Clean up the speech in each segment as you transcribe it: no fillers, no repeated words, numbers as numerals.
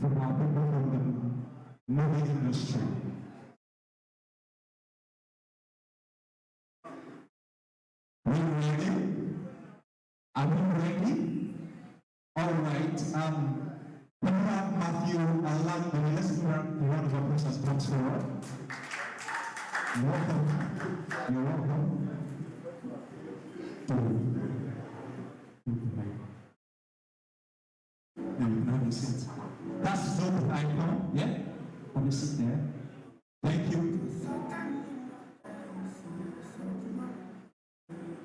from our people from the movie industry. Are you ready? Are you ready? All right. We have Matthew Alan. Let's give a round of applause as comes forward. You're welcome. You're welcome. And you can have a seat. That's so icon, yeah? Have a seat there. Thank you.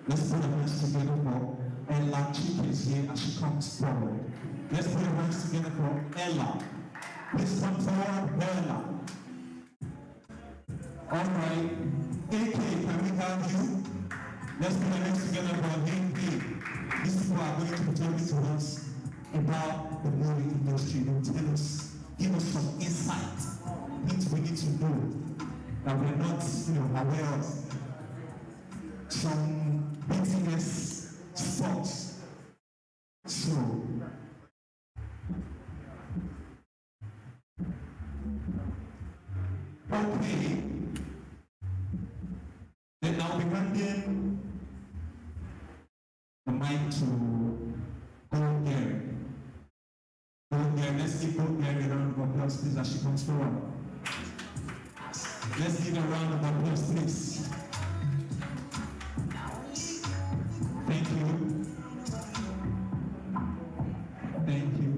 Let's put our hands together for Ella. She is here as she comes forward. Let's put our hands together for Ella. Please come forward, Ella. All right. AK, can we have you? Let's put our hands together for AK. These people are going to be talking to us about the movie industry. They will tell us, give us some insight, things we need to know that we're not, aware of. Some BTS spots. So, okay. Then I'll be handing the mic to Goldberry. Goldberry, let's give Goldberry a round of applause, please, as she comes forward. Let's give a round of applause, please. Thank you. Thank you.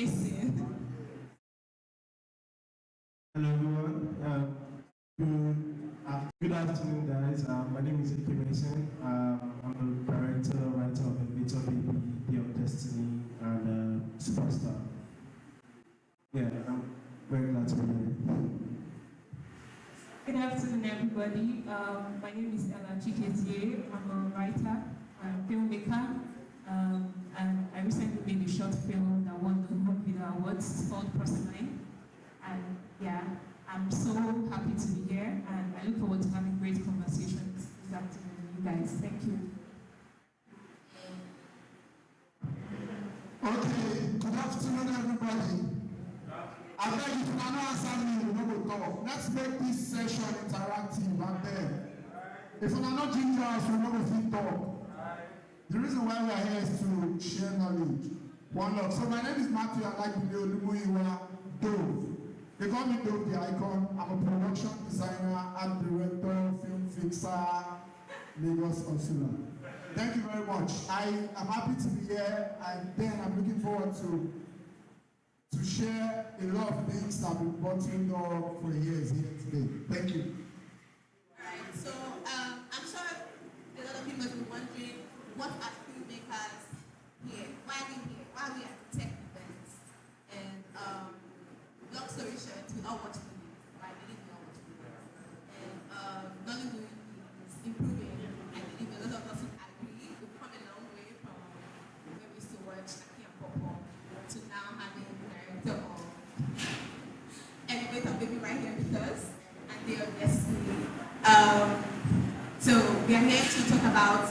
Mason. Hello everyone. Good afternoon, guys. My name is Ike Mason. I'm the director and writer of Elevator Baby, Day of Destiny, and Superstar. Yeah, I'm very glad to be here. Good afternoon, everybody. My name is Ella Chiketie. I'm a writer, I'm a filmmaker, and I recently made a short film that won the Home Video Awards. It's called Crossline. And yeah, I'm so happy to be here, and I look forward to having great conversations this afternoon with you guys. Thank you. Okay, good afternoon, everybody. I beg you to not answer me, we no go talk. Let's make this session interactive and then, if we are not ginger us, we no go fit talk. The reason why we are here is to share knowledge. One love. So my name is Matthew Alagide Olumuyiwa Dove. They call me Dove the Icon. I'm a production designer, art director, film fixer, Lagos consular. Thank you very much. I am happy to be here, and then I'm looking forward to share a lot of things that have been bottling up for years here today. Thank you. Alright, so I'm sure a lot of people must be wondering, what are filmmakers here? Why are they here? Why are we at the tech events? And long story short, we all watch movies. I believe we all watch movies. And Nollywood is improving. I believe a lot of us would agree. We've come a long way from where we used to watch Aki and Popo to now having the director of Elevator Baby right here with us, and Day of Destiny. So we are here to talk about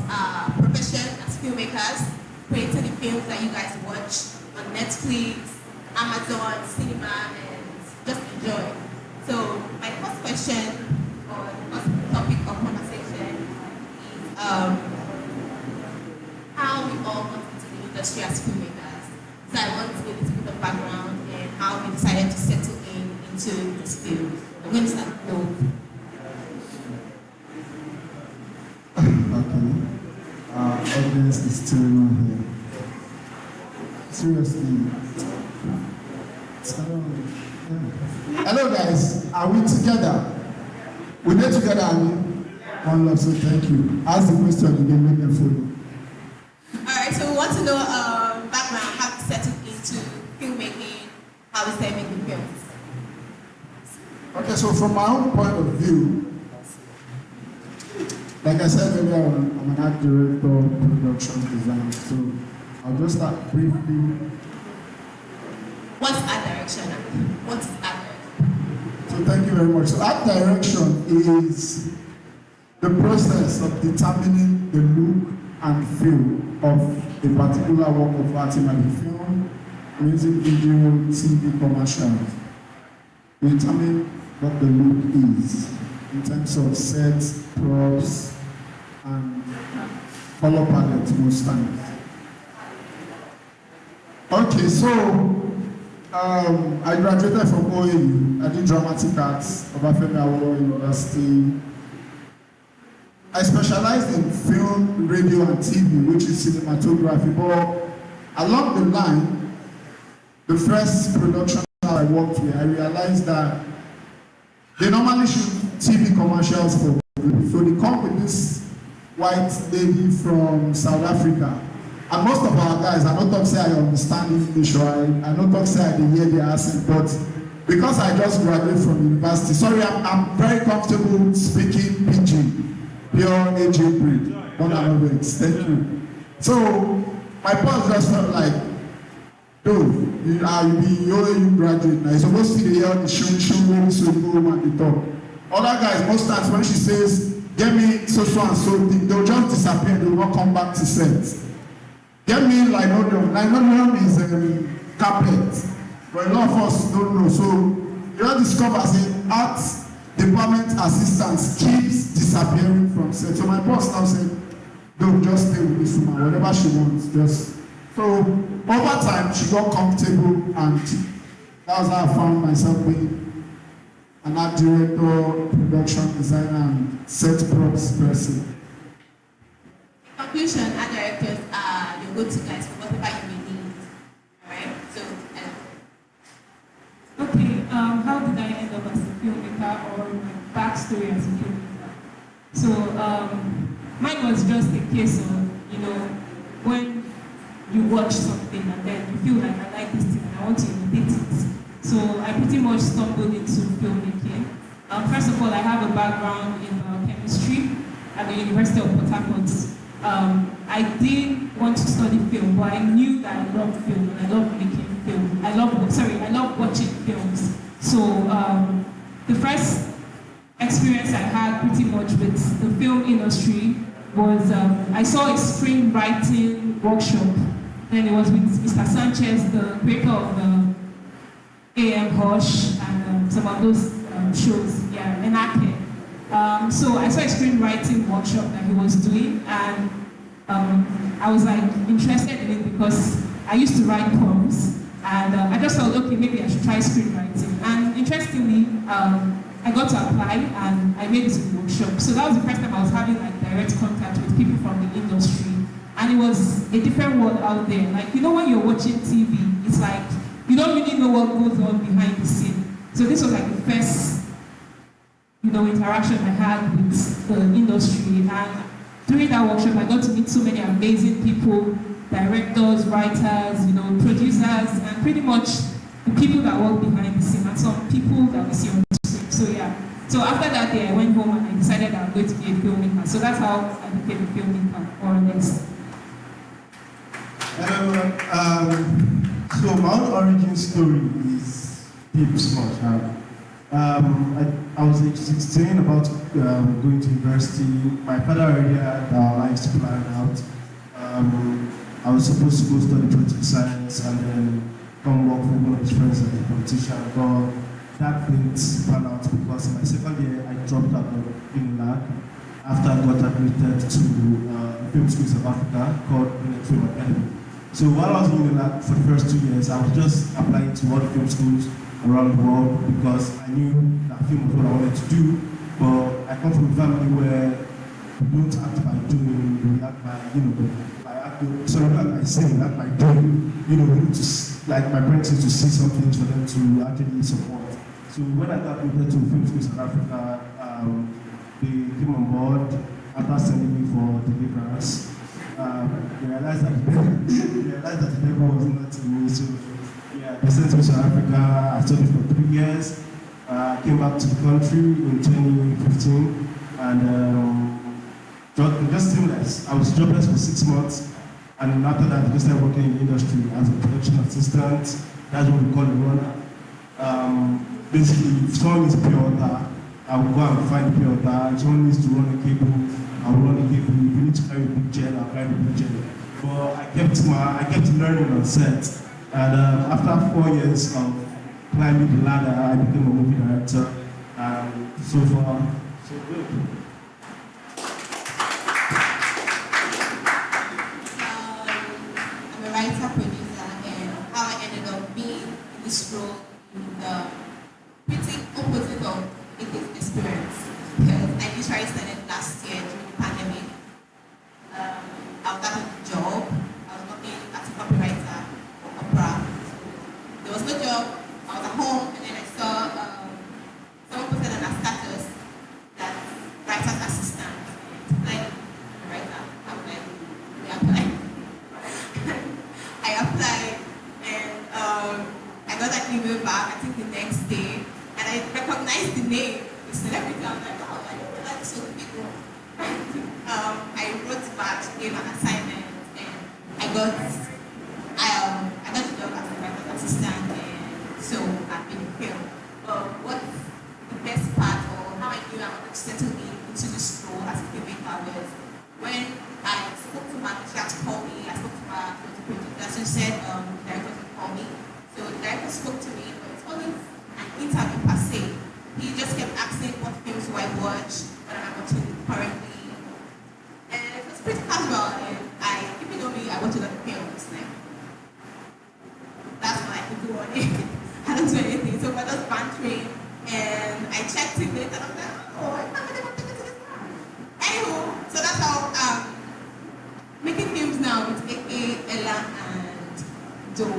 profession as filmmakers, creating the films that you guys watch on Netflix, Amazon, cinema, and just enjoy. So my first question, or the first topic of conversation, is how we all got into the industry as filmmakers. So I want to get a little bit of background and how we decided to settle into this field. I'm going to start with Dove. Okay. Audience is still not here. Seriously. Hello guys, are we together? We there together, are we? One love, so thank you. Ask the question again, make them follow. Alright, so we want to know background, how to settle into filmmaking, how we start making films. Okay, so from my own point of view, like I said earlier, I'm an art director, production designer, so I'll just start briefly. What's art direction? What is art direction? So thank you very much. So art direction is the process of determining the look and feel of a particular work of art, in a film, music video, TV, commercials. We determine what the look is in terms of sets, props, and color palette most times. Okay, so I graduated from OAU. I did dramatic arts, Obafemi Awolowo University. I specialized in film, radio, and TV, which is cinematography. But along the line, the first production I worked with, I realized that they normally shoot TV commercials for people. So they come with this white lady from South Africa. And most of our guys, I don't talk say I understand English, or I don't talk say I hear their accent, but because I just graduated from university, sorry, I'm very comfortable speaking Pidgin, pure AJ breed, one and all. Thank you. So my boss just felt like, dude, you OAU graduate now. You're supposed to hear the show so you go and they talk. Other guys, most times when she says, get me so and so, they'll just disappear, they will not come back to set. Get me linoleum. Linoleum is carpet, but a lot of us don't know. So you just discover an art department assistant keeps disappearing from set. So my boss now said, don't just stay with this woman, whatever she wants, just. So over time, she got comfortable, and that was how I found myself being an art director, production designer, and set props person. Conclusion, art directors are your go-to guys for whatever you may need. Alright? So filmmaker or my backstory as a filmmaker. So mine was just a case of, when you watch something and then you feel like I like this thing and I want to imitate it. So I pretty much stumbled into filmmaking. First of all, I have a background in biochemistry at the University of Port Harcourt. I did want to study film, but I knew that I loved film and I loved making film. I love watching films. So the first experience I had pretty much with the film industry was I saw a screenwriting workshop. Then it was with Mr. Sanchez, the creator of the AM Hush and some of those shows, and Ake. So I saw a screenwriting workshop that he was doing, and I was like interested in it because I used to write poems, and I just thought, okay, maybe I should try screenwriting. And interestingly, I got to apply and I made it to the workshop. So that was the first time I was having like direct contact with people from the industry. And it was a different world out there. Like, when you're watching TV, it's like, you don't really know what goes on behind the scene. So this was like the first, interaction I had with the industry. And during that workshop, I got to meet so many amazing people, directors, writers, producers, and pretty much the people that work behind the scene, and some people that we see on the screen. So yeah. So after that day, I went home and I decided I'm going to be a filmmaker. So that's how I became a filmmaker, more or less. So my own origin story is deep small. I was age 16, about going to university. My father already had our lives planned out. I was supposed to go study political science and then come work for one of his friends as a politician. But that didn't pan out because in my second year I dropped out of Unilag after I got admitted to film schools of Africa called Africacomicade. So while I was in Unilag for the first 2 years, I was just applying to all the film schools around the world because I knew that film was what I wanted to do. But I come from a family where we don't act by doing, we act by, by acting. So not by saying, act by doing. We need to, like my parents need to see something for them to actually support. So when I got admitted to film schools in Africa, they came on board after sending me for deliverance. They realized that the devil was not in me. So yeah, they sent me to Africa. I studied for 3 years. Came back to the country in 2015, and just seamless. I was jobless for 6 months, and after that, I started working in the industry as a production assistant. That's what we call a runner. Basically, if someone needs pure water, I will go and find pure water. If someone needs to run a cable, I will run a cable. If you need to carry a big gel, I'll carry a big gel. But I kept learning on set. And after 4 years of climbing the ladder, I became a movie director. And so far, so good. I'm a writer, producer, and how I ended up being in this role in the pretty opposite of a good experience. Because I literally started last year during the pandemic. I was out of a job. I was working as a copywriter for opera. There was no job. I was at home, and then I saw someone posted on a status that writer's assistant. Like, writer. I was like, we apply. I applied, and I got an email back, I think the next day, and I recognized the name, the celebrity. I was like, wow, that's so people. I wrote back, gave an assignment, and I got the job as a writer's assistant, and so I've been here. What the best part, or how I knew I wanted to settle into this role as a filmmaker was when I spoke to her, she had to call me, I spoke to her, the producer, she said the director would call me. So the director spoke to me, but it wasn't an interview per se. He just kept asking what films do I watch, what am I watching currently. And it was pretty casual, and if you know me, I watch a lot of films. Like, that's what I could do on it. I don't do anything, so we're just bantering, and I checked it later, and I was like, oh, I never taken to this far. Anywho, so that's how making films now with A.A., Ella, and Joe.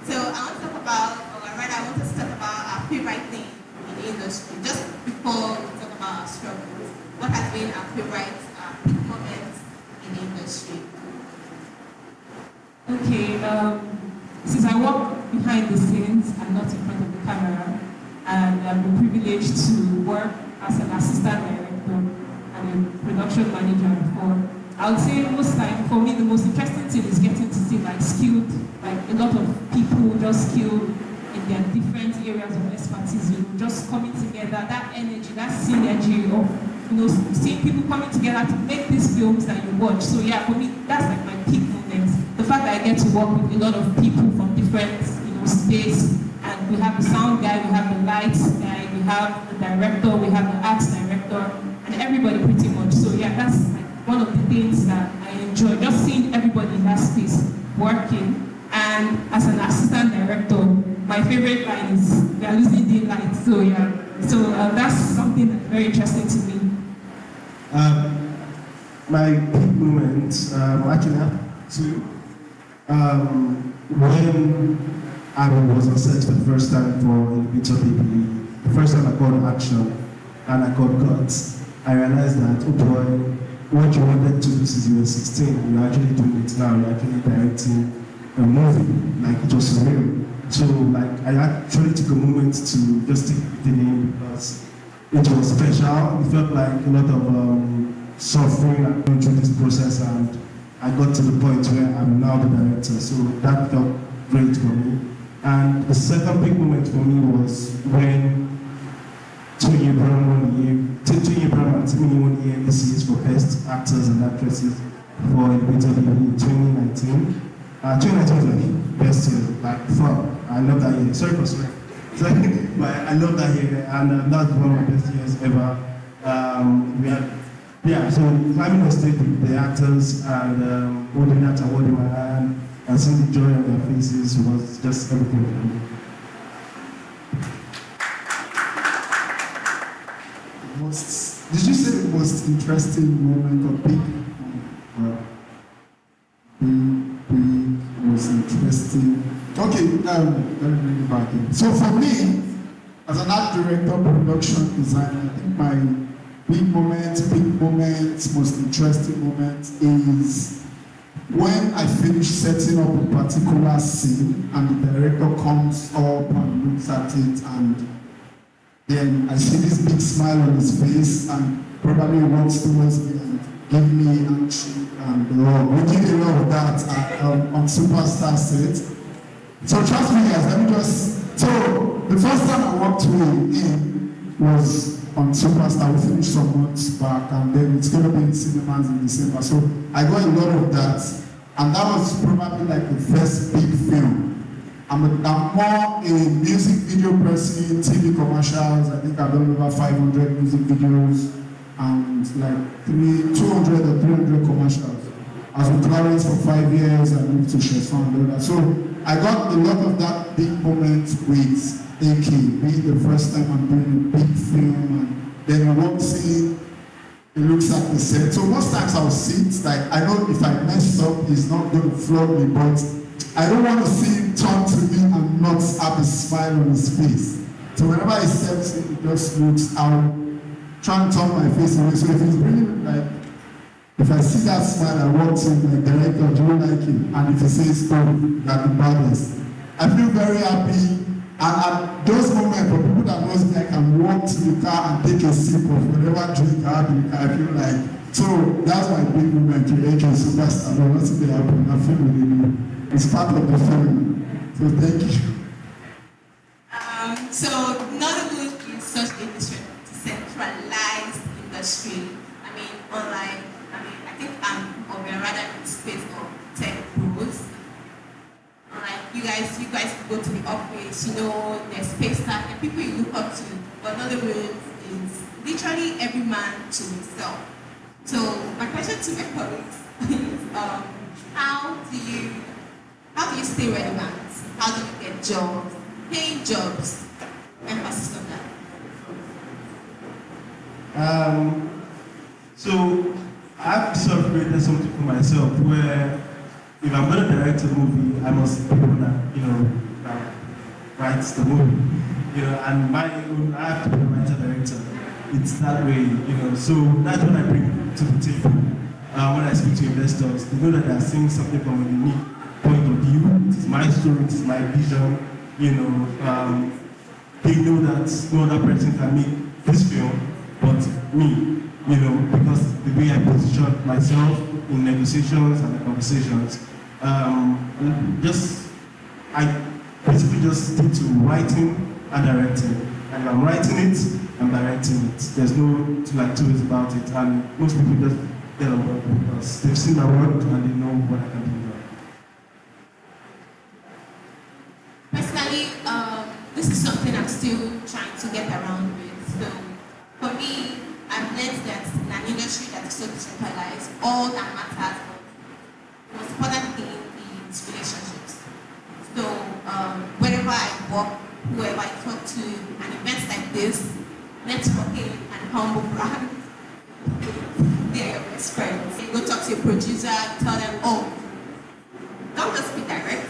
So I want to talk about, or rather I want to talk about our favorite thing in the industry? Just before we talk about our struggles, what has been our favorite peak moments in the industry? Okay, since I work behind the scenes and not in front of the camera, and I've been privileged to work as an assistant director and a production manager before, I would say most time, for me, the most interesting thing is getting to see like skilled, like a lot of people just skilled in their different areas of expertise, you know, just coming together, that energy, that synergy of, you know, seeing people coming together to make these films that you watch. So yeah, for me, that's like my peak moment. The fact that I get to work with a lot of people from different, you know, space, and we have the sound guy, we have the lights guy, we have the director, we have the arts director, and everybody pretty much. So yeah, that's like one of the things that I enjoy, just seeing everybody in that space working. And as an assistant director, my favorite line is, "We are losing daylight." So yeah, so that's something that's very interesting to me. My peak moments, actually I have two. When I was on set for the first time for Elevator Baby, the first time I got action and I got guts, I realized that, oh boy, what you wanted to do since you were 16, you're actually doing it now, you're actually directing a movie, like it was surreal. So like I actually took a moment to just take it in because it was special. It felt like a lot of suffering and going through this process, and I got to the point where I'm now the director. So that felt great for me. And the second big moment for me was when Tony Abraham and Timmy won EMCs for Best Actors and Actresses for Elevator Baby in 2019. 2019 was like best year, like fun. I love that year. Sorry for swearing. But I love that year, and that's one of the best years ever. We had, yeah, so climbing on stage with the actors and holding that award in my hand and seeing the joy on their faces was just everything for me. Did you say the most interesting moment or big? Most interesting. Okay, let me bring it back in. So for me, as an art director, production designer, I think my big moment, most interesting moment is when I finish setting up a particular scene and the director comes up and looks at it, and then I see this big smile on his face and probably walks towards me and give me a handshake, and we did a lot of that on Superstar set. So trust me guys, let me just, so the first time I walked in was on Superstar. We finished some months back, and then it's going to be in cinemas in December. So I got a lot of that, and that was probably like the first big film. I'm more a music video person, TV commercials. I think I've done over 500 music videos and like 200 or 300 commercials. I was with Clarence for 5 years and moved to Chesson and all that. So I got a lot of that big moment with AK, being the first time I'm doing a big film, and then I walks in, it looks at the set. So most times I'll sit, like I know if I mess up, he's not going to flog me, but I don't want to see him turn to me and not have a smile on his face. So whenever he steps in, he just looks out, trying to turn my face away. So if he's really like, if I see that smile, I walk to my director, do you like him? And if he says, oh, you're the baddest, I feel very happy. And at those moments, for people that knows me, I can walk to the car and take a sip of whatever drink I have in the car. I feel like, so that's my big moment to AK Superstar. No, nothing they happen. I feel really, it's part of the film. So thank you. So Nollywood is such a decentralized industry. I mean, unlike, I think or we're rather in the space of tech pros. Like you guys go to the office, you know, there's space staff and people you look up to. But Nollywood is literally every man to himself. So my question to my colleagues is, how do you stay relevant? How do you get jobs, paying jobs? Emphasis on that. So I've sort of created something for myself where if I'm going to direct a movie, I must be people that, that writes the movie. you know, and my own, I have to be a writer director. It's that way, you know, so that's what I bring to the table. When I speak to investors, they know that they are seeing something from a unique point of view. It is my story, it is my vision, you know. They know that no other person can make this film but me, you know, because the way I position myself in negotiations and conversations. I basically just stick to writing and directing. And if I'm writing it, I'm directing it. There's no two ways about it. And most people just get on board because they've seen my work and they know what I can do. Personally, this is something I'm still trying to get around with. So for me, I've learned that in an industry that is so decentralized, all that matters, the most important thing is relationships. So wherever I work, whoever I talk to, an event like this, networking and humble brand, they're your best friends. You go talk to your producer, tell them, oh, don't just be direct.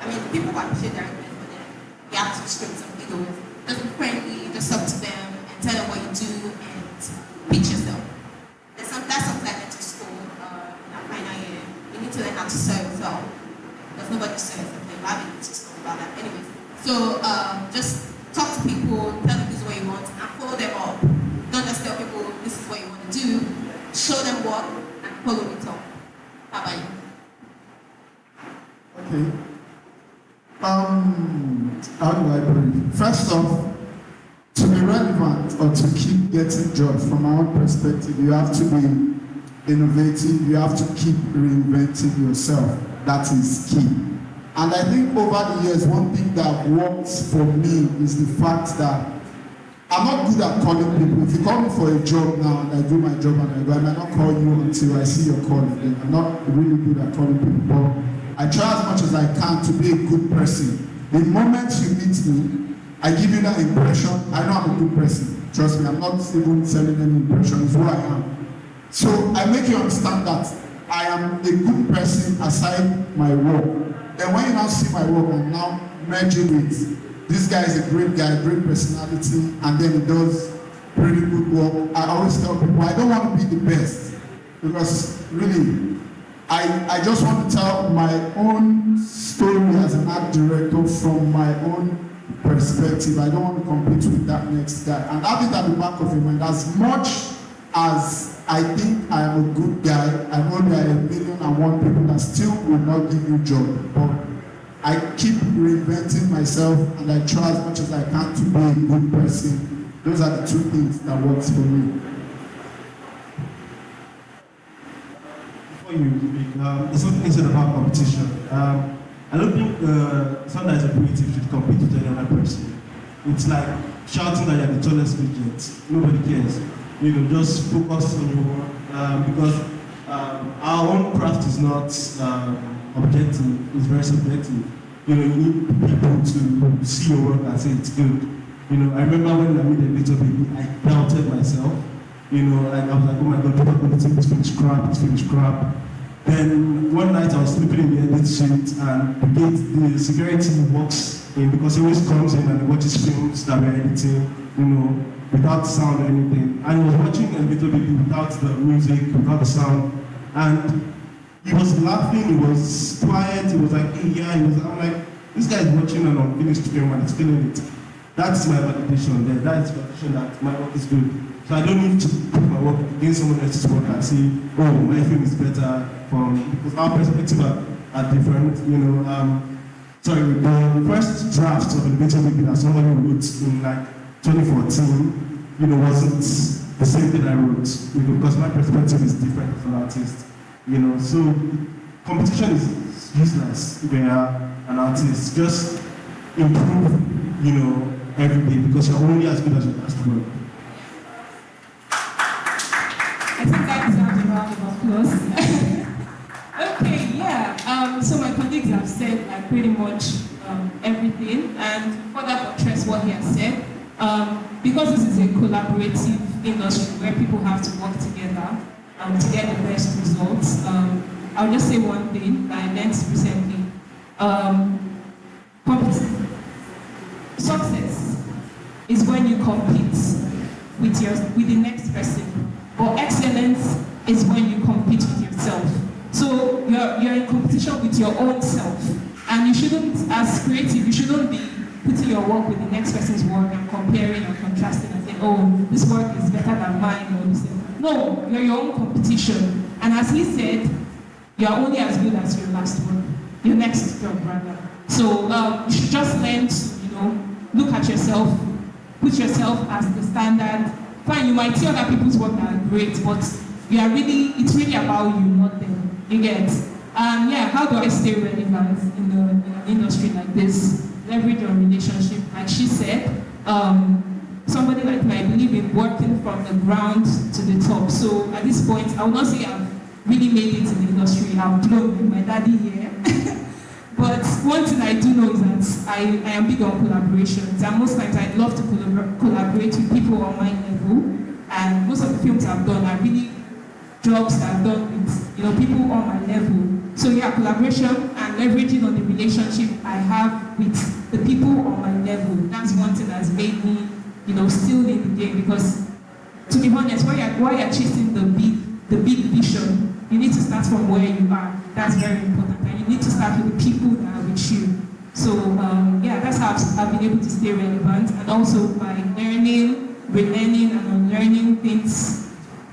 I mean, people appreciate directness, but then you have to strip some egos. Just be friendly, just talk to them and tell them what you do and pitch yourself. That's something I went to school in our final year. You need to learn how to serve yourself. Because nobody serves something. I haven't to school about that. Anyways, so just talk to people, tell them this is what you want, and follow them up. Don't just tell people this is what you want to do. Show them what and follow it up. How about you? Okay. How do I put it? First off, to be relevant or to keep getting jobs, from my own perspective, you have to be innovative, you have to keep reinventing yourself. That is key. And I think over the years, one thing that works for me is the fact that I'm not good at calling people. If you call me for a job now and I do my job and I go, I might not call you until I see your call again. I'm not really good at calling people, but I try as much as I can to be a good person. The moment you meet me, I give you that impression. I know I'm a good person. Trust me, I'm not even selling any impression. It's who I am. So I make you understand that I am a good person aside my work. Then when you now see my work, I'm now merging with this guy is a great guy, great personality, and then he does pretty good work. I always tell people I don't want to be the best because really, I just want to tell my own story as an art director from my own perspective. I don't want to compete with that next guy. And have it at the back of your mind, as much as I think I am a good guy, I know there are 1,000,001 people that still will not give you job. But I keep reinventing myself and I try as much as I can to be a good person. Those are the two things that works for me. There's something said about competition. I don't think sometimes a creative should compete with any other person. It's like shouting that you're the tallest midget. Nobody cares. You know, just focus on your work because our own craft is not objective, it's very subjective. You know, you need people to see your work and say it's good. You know, I remember when I made a little baby, I doubted myself. You know, and I was like, oh my God, people are going to think it's finished crap. Then one night I was sleeping in the edit suite and the security walks in because he always comes in and watches films that we're editing, you know, without sound or anything. And he was watching a little bit without the music, without the sound. And he was laughing, he was quiet, he was like, hey, yeah, I'm like, this guy is watching an unfinished film and he's feeling it. That's my validation there. That is validation that my work is good. So I don't need to put my work against someone else's work and say, oh, my film is better because our perspectives are different, you know. Sorry, the first draft of the Little Baby that somebody wrote in like 2014, you know, wasn't the same thing I wrote, you know, because my perspective is different as an artist, you know. So competition is useless if you are an artist. Just improve, you know, every day because you're only as good as your last work. I think that deserves a round of applause. Okay, yeah. So my colleagues have said like pretty much everything, and further buttress what he has said. Because this is a collaborative industry where people have to work together to get the best results. I'll just say one thing that I learned recently. success is when you compete with the next person, but excellence is when you compete with yourself. So you're in competition with your own self, and you shouldn't, as creative, you shouldn't be putting your work with the next person's work and comparing and contrasting and saying, oh, this work is better than mine, or this. No, you're your own competition. And as he said, you're only as good as your last work, your next job rather. So you should just learn to, look at yourself, put yourself as the standard. Fine, you might see other people's work that are great, but it's really about you, not them. You get? Yeah, how do I stay relevant in an industry like this? Leverage your relationship. Like she said, somebody like me, I believe in working from the ground to the top. So at this point, I would not say I've really made it in the industry. I've blown with my daddy here. But one thing I do know is that I am big on collaborations. And most times I love to collaborate with people on my level. And most of the films I've done are really jobs that I've done with people on my level. So yeah, collaboration and leveraging on the relationship I have with the people on my level. That's one thing that's made me, still in the game. Because to be honest, while you're chasing the big vision, you need to start from where you are. That's very important. And you need to start with the people that are with you. So yeah, that's how I've been able to stay relevant. And also by learning, relearning, and unlearning things.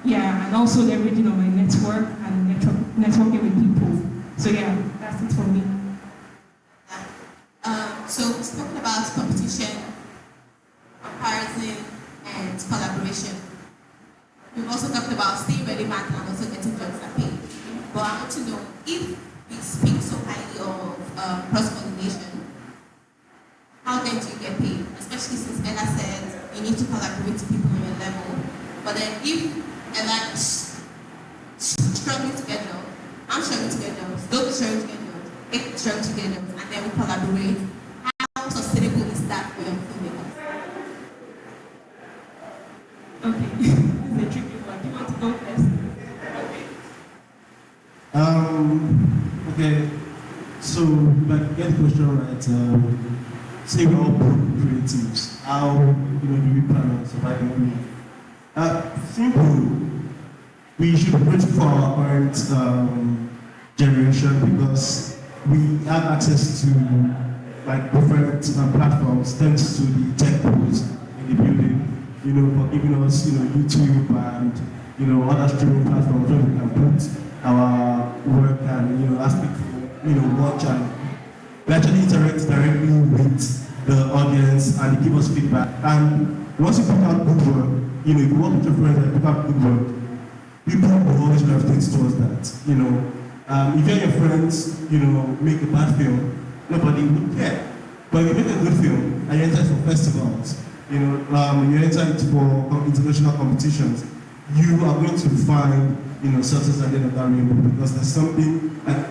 Yeah, and also leveraging on my network and networking with people. So yeah, that's it for me. So we've spoken about competition, comparison, and collaboration. We've also talked about staying relevant and also getting jobs that pay. But I want to know, if we speak so highly of cross-pollination, how then do you get paid? Especially since Ella said you need to collaborate with people on your level. But then if Ella is struggling to get jobs, I'm struggling to get jobs, they'll be struggling to get jobs, they're struggling to get jobs, and then we collaborate. How sustainable is that for your filmmakers? Okay, this is a tricky one. Do you want to go first? Okay, so if I get the question right, say we're all creatives, how do we plan on surviving? Simple. We should be grateful for our current generation because we have access to different platforms thanks to the tech pools in the building. For giving us YouTube and other streaming platforms where we can put our work and ask people watch, and we actually interact directly with the audience and they give us feedback. And once you put out good work, if you work with your friends and put out good work, people will always gravitate towards that. If you and your friends make a bad film, nobody would care. But if you make a good film and you enter for festivals, you enter into for international competitions, you are going to find success at the end of that rainbow, because there's something, and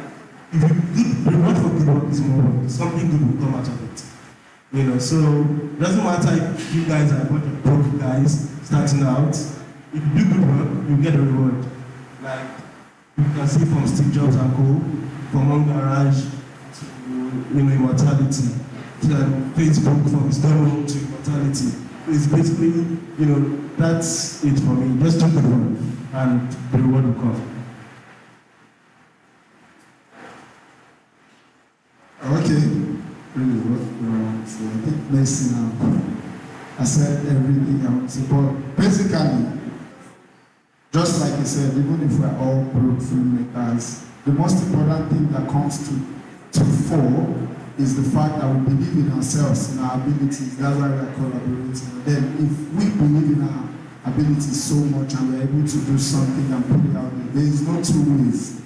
if you reward for good work is more work, something good will come out of it. So it doesn't matter if you guys are a bunch of broke guys starting out. If you do good work, you get a reward. Like you can see from Steve Jobs and Co, from One Garage to immortality, to Facebook from his demo to immortality. It's basically, that's it for me. Just do good work and the reward will come. Okay, really well. So I think let's see now. I said everything I want to say, but basically, just like I said, even if we're all broke filmmakers, the most important thing that comes to fore is the fact that we believe in ourselves, in our abilities. That's why we are collaborating. Then if we believe in our abilities so much and we're able to do something and put it out there is no two ways.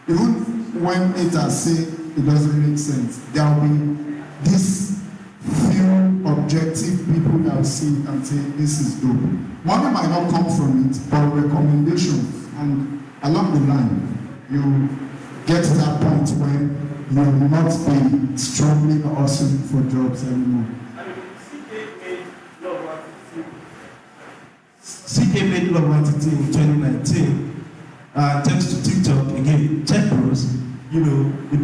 Even when haters say it doesn't make sense, there will be this few objective people that will see it and say, this is dope. Money might not come from it, but recommendations. And along the line, you get to that point when you will not be struggling or hustling for jobs anymore. CK made Love Quantity in 2019. Thanks to TikTok, again, tech bros, it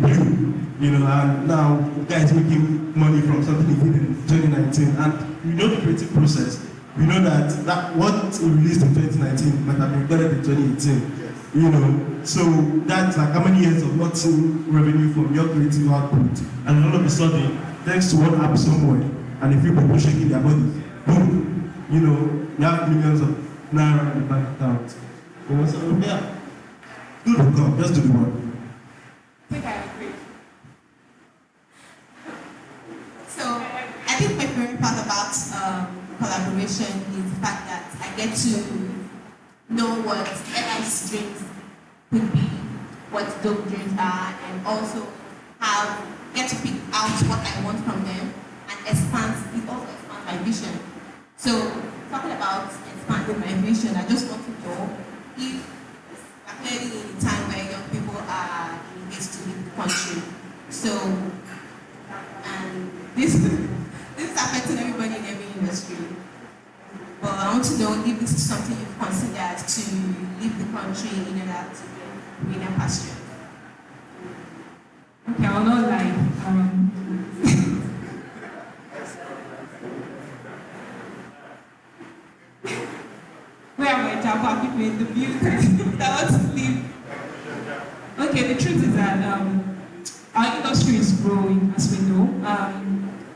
blew. you know, and now guys making money from something he did in 2019. And we know the creative process. We know that what he released in 2019 might have been recorded in 2018. You know, so that's like how many years of not seeing revenue from your creative output, and all of a sudden, thanks to one app somewhere, and a few people shaking their body, boom, you know, you have millions of naira in the bank account. You know, so yeah, do the job, just do the work. I think I agree. So I think my favorite part about collaboration is the fact that I get to know what Ella's dreams could be, what dope dreams are, and also get to pick out what I want from them and expand my vision. So talking about expanding my vision, I just want to know if we're clearly in a time where young people are in haste to leave the country. So and this is affecting everybody in every industry. But I want to know if this is something you've considered to leave the country in order to be in a pasture. Okay, I'll not lie. Where are my Japa people in the building that want to leave? Okay, the truth is that our industry is growing, as we know.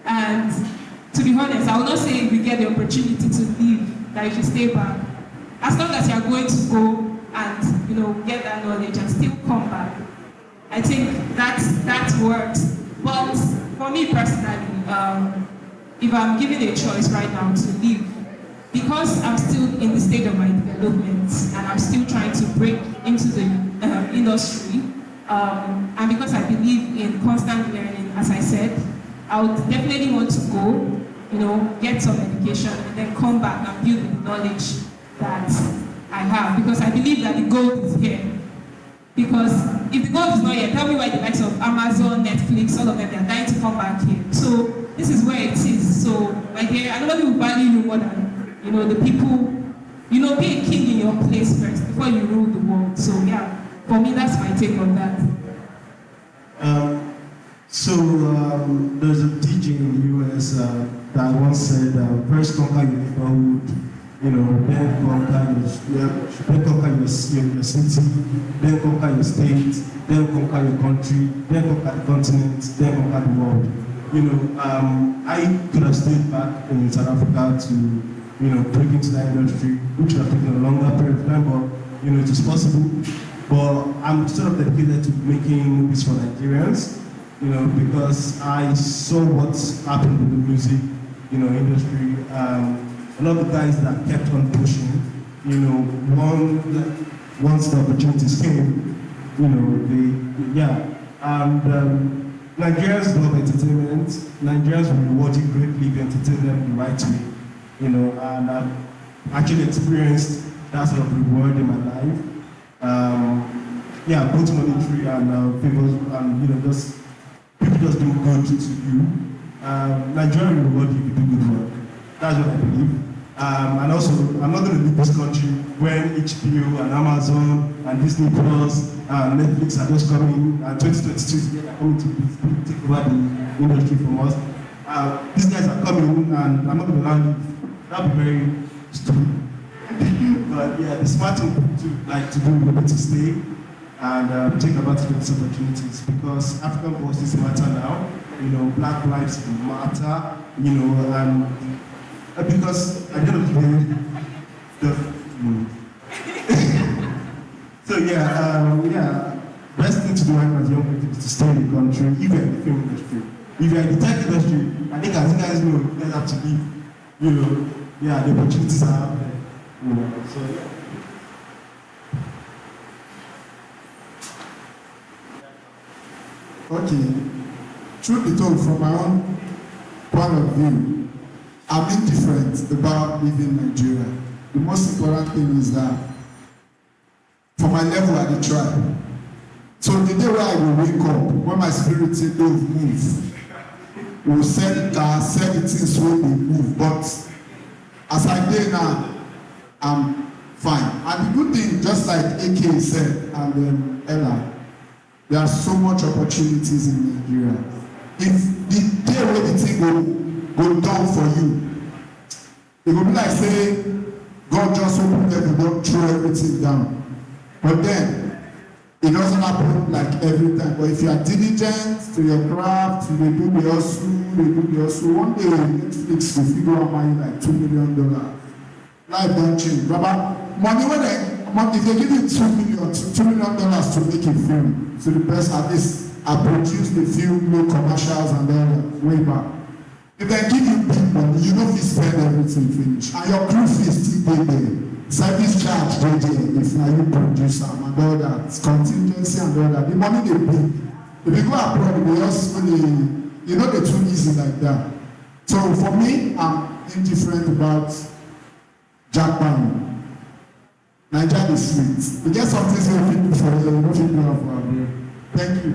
And to be honest, I will not say if you get the opportunity to leave, that you should stay back. As long as you are going to go and get that knowledge and still come back, I think that works. But for me personally, if I'm given a choice right now to leave, because I'm still in the stage of my development and I'm still trying to break into the industry, and because I believe in constant learning, as I said, I would definitely want to go, get some education and then come back and build the knowledge that I have, because I believe that the gold is here. Because if the gold is not here, tell me why the likes of Amazon, Netflix, all of them, they are dying to come back here. So this is where it is. So my dear, I know people value you more than, the people, be a king in your place first before you rule the world. So yeah, for me, that's my take on that. There's a DJ in the US that once said, first conquer your neighborhood, then conquer your city, then conquer your state, then conquer your country, then conquer the continent, then conquer the world. I could have stayed back in South Africa to, break into that industry, which would have taken a longer period of time, but, it is possible. But I'm sort of dedicated to making movies for Nigerians, because I saw what's happened with the music, industry. A lot of the guys that kept on pushing, once the opportunities came, Nigerians love entertainment. Nigerians will reward you greatly if you entertain them the right way, and I've actually experienced that sort of reward in my life. Both monetary and favors, and just people just do good to you. Nigeria will reward you if you do good work. That's what I believe. And also, I'm not going to leave this country when HBO and Amazon and Disney Plus and Netflix are just coming, and 2022 is coming to take over the industry from us. These guys are coming, and I'm not going to allow you. That would be very stupid. But yeah, the smart thing to do would be to stay and take advantage of these opportunities, because African voices matter now. Black lives matter. And because at the end of the day, best thing to do right now as young people is to stay in the country, if you're in the film industry. If you're in the tech industry, I think as you guys know, you guys have to leave. The opportunities are out there. So yeah. Okay, truth be told, from my own point of view, I'm indifferent about leaving Nigeria. The most important thing is that for my level I dey try. So the day where I will wake up, when my spirit say don't move, we will sell the car, sell the things wey dey move. But as I dey now, I'm fine. And the good thing, just like AK said and Ella, There are so much opportunities in Nigeria. If the day where the thing go down for you, it will be like say God just opened heaven, don't throw everything down. But then it doesn't happen like every time. But if you are diligent to your craft, you do the hustle, one day Netflix will figure out money like $2 million. Life don't change. Baba, money if they give you $2 million to make a film, so the best at least I produce the film, no commercials and all that way back. If they give you big money, you know if you spend everything finish. And your crew fee still there. Service charge there if now you produce them and all that, contingency and all that. The money they pay. If you go abroad, they just you know they're too easy like that. So for me, I'm indifferent about Japan. Nigeria is sweet. We get something we fit do for you, we don't fit do for our. Thank you.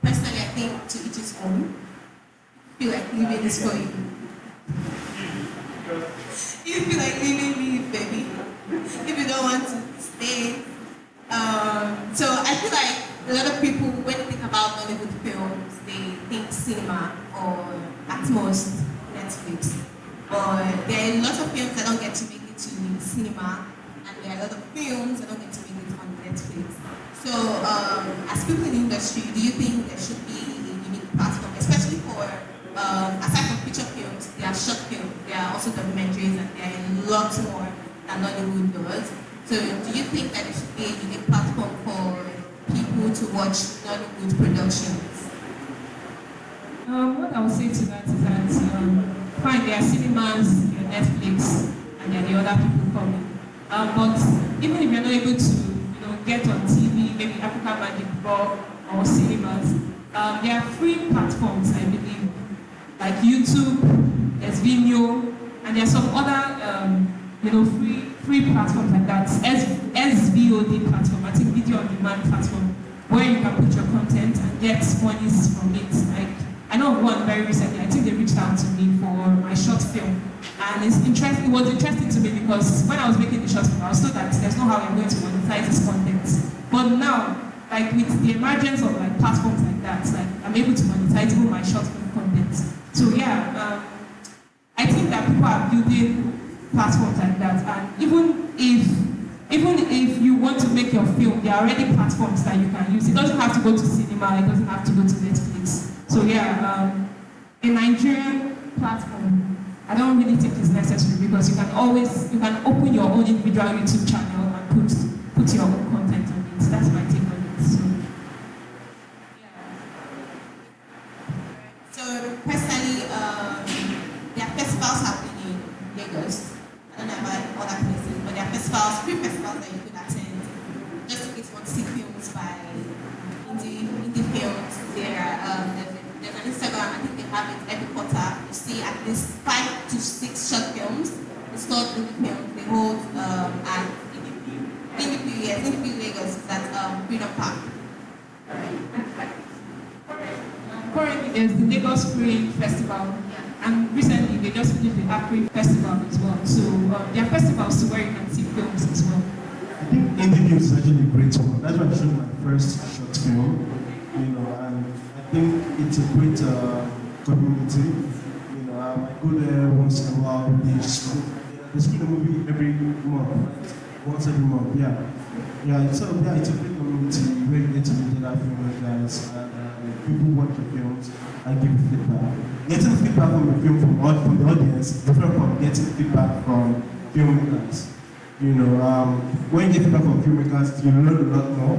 Personally, I think to each his own. I feel like living is for you. You feel like living, leave, baby. If you don't want to stay. So I feel like a lot of people, when they think about Bollywood films, they think cinema or at most Netflix. But there are a lot of films that don't get to make it to cinema, and there are a lot of films that don't get to make it on Netflix. So as people in the industry, do you think there should be a unique platform, especially for, aside from feature films, there are short films, there are also documentaries, and there are a lot more than Hollywood does. So do you think that there should be a unique platform for people to watch Hollywood productions? What I would say to that is that fine, there are cinemas, there are Netflix, and there are the other people coming. But even if you're not able to, get on TV, maybe Africacomicade or cinemas, there are free platforms, I believe, like YouTube, there's Vimeo, and there are some other, free platforms like that. SVOD platform, I think video on demand platform, where you can put your content and get monies from it. Like, I know one very recently, I think they reached out to me for my short film. And it was interesting to me because when I was making the short film, I was told that there's no how I'm going to monetize this content. But now, like with the emergence of like platforms like that, like I'm able to monetize even my short film content. So yeah, I think that people are building platforms like that, and even if you want to make your film, there are already platforms that you can use. It doesn't have to go to cinema, it doesn't have to go to Netflix. So yeah, a Nigerian platform, I don't really think it's necessary because you can open your own individual YouTube channel and put your own content on it. That's my take on it. So yeah. So personally, there are festivals happening in Lagos. I don't know about other places, but there are festivals, free festivals that you could attend just in case you want to see films by indie films. There's an Instagram, I think they have it every quarter. You see at least 5 to 6 short films. It's called indie films. They hold at indie Lagos at Freedom Park. Currently, there's the Lagos Free Festival. And recently, they just finished the Africacomicade Festival as well. So there are festivals to where you can see films as well. I think indie films is actually a great one. That's why I showed my first short film, and I think it's a great community. I go there once in a while. They screen a movie every month, right? Once every month, yeah. It's a great community where you get to meet other filmmakers and people watch the films and give feedback. Getting feedback from the film from the audience is different from getting feedback from filmmakers. When you get feedback from filmmakers, you learn a lot more.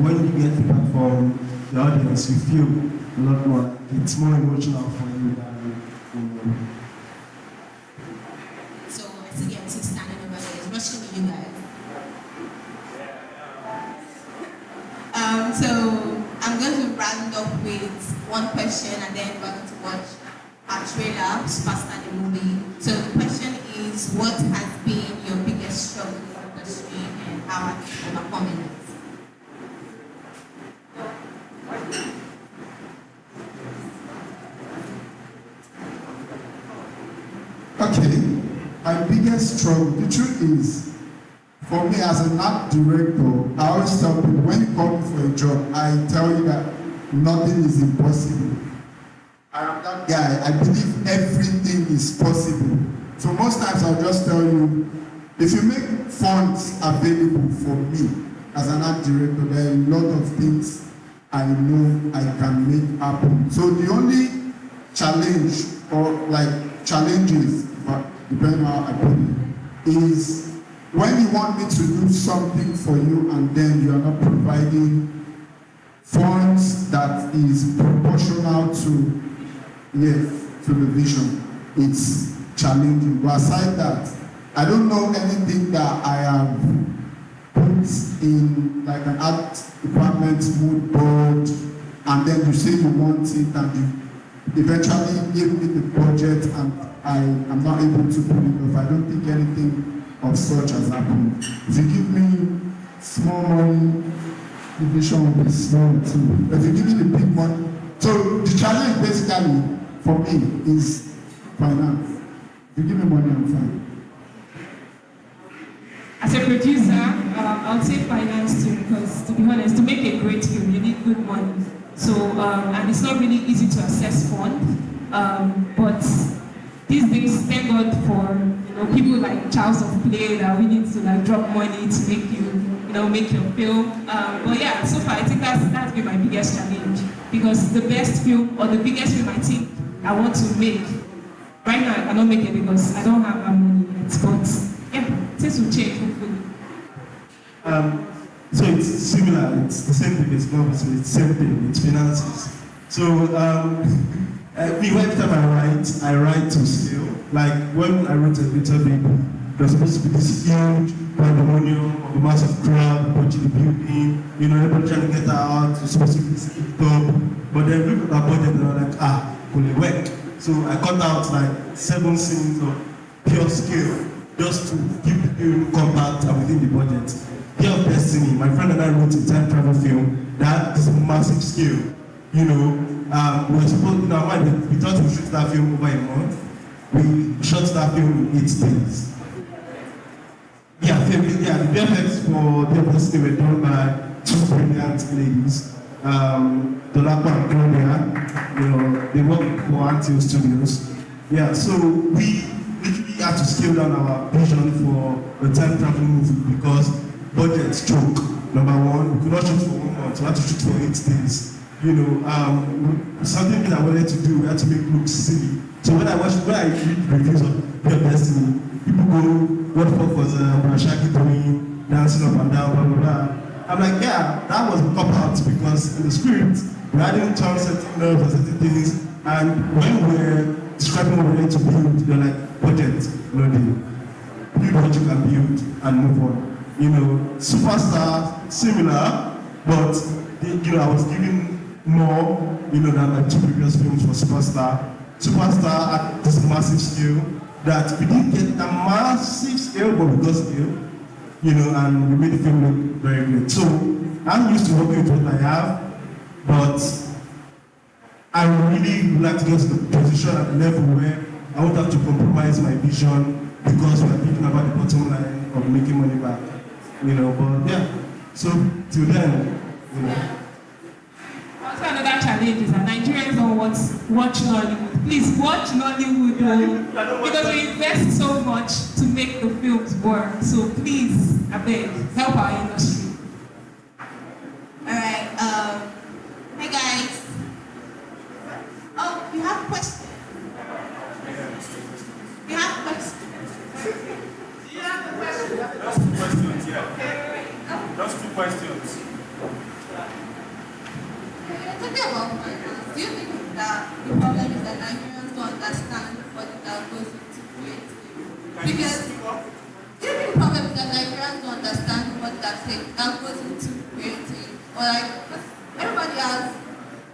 When you get feedback from the audience, you feel a lot more. It's more emotional for you than So I see the MC standing over there. It's rushing you guys. So I'm going to round up with one question, and then we're going to watch our trailer, Superstar the movie. So the question is, what has been your biggest struggle in the industry, and how are you overcoming it? Okay, my biggest struggle, the truth is, for me as an art director, I always tell people, when you call me for a job, I tell you that nothing is impossible. I am that guy. I believe everything is possible. So most times I'll just tell you, if you make funds available for me as an art director, there are a lot of things I know I can make happen. So the only challenge, or like challenges, depending on how I put it, is when you want me to do something for you and then you are not providing funds that is proportional to, yes, to the vision, it's challenging. But aside that, I don't know anything that I have put in like an art department mood board, and then you say you want it and you eventually give me the budget and I am not able to pull it off. I don't think anything of such has happened. If you give me small money, the vision will be small too. If you give me the big money, so the challenge basically for me is finance. If you give me money, I'm fine. As a producer, I would say finance too, because to be honest, to make a great film, you need good money. So, and it's not really easy to access funds. But these days, thank God for people like Charles of Play that we need to like drop money to make make your film. But yeah, so far I think that's been my biggest challenge, because the best film or the biggest film I think I want to make right now, I cannot make it because I don't have that money yet. But yeah, things will change hopefully. So it's similar, it's the same thing, it's not, so it's the same thing, it's finances. So me, every time I write to scale. Like when I wrote a little bit, there's supposed to be this huge pandemonium of a massive crowd approaching the building, everybody trying to get out, it's supposed to be this top. But then look at our budget and I'm like, will it work? So I cut out like 7 scenes of pure scale, just to keep the film compact and within the budget. Year of Destiny, my friend and I wrote a time travel film that is a massive scale. We were supposed, we thought we shoot that film over a month. We shot that film in 8 days. Yeah, the VFX for the Destiny were done by 2 brilliant ladies, Dolapa and Claudia. They work for Antio Studios. Yeah, so we literally had to scale down our vision for the time travel movie because budget choke. Number one, we could not shoot for 1 month, we had to shoot for 8 days. Something that I wanted to do, we had to make it look silly. So when I read reviews of Your Destiny, people go, what the fuck was Brashaki doing, dancing up and down, blah, blah, blah. I'm like, yeah, that was a cop-out because in the script, we hadn't turned certain nerves and certain things, and when we're describing what we need to build, they're like, budget, loading. Build what you can build and move on. Superstar, similar, but I was giving more, than my 2 previous films for Superstar. Superstar at this massive scale that we didn't get a massive scale, but we got scale, and we made the film look very good. So I'm used to working with what I have, but I really would like to get to the position at the level where I won't have to compromise my vision because we're thinking about the bottom line of making money back. But yeah, so till then, Also another challenge is that Nigerians don't watch Nollywood. Please watch Nollywood, because we invest so much to make the films work. So please, I beg, help our industry. Alright, hey guys. Oh, you have questions? You have questions? Do you have a question? Just 2 questions, yeah. Oh. Just 2 questions. Talking about finance, do you think that the problem is that Nigerians don't understand what that goes into creative? Because do you think the problem is that Nigerians don't understand what that goes into creating? Or like, everybody has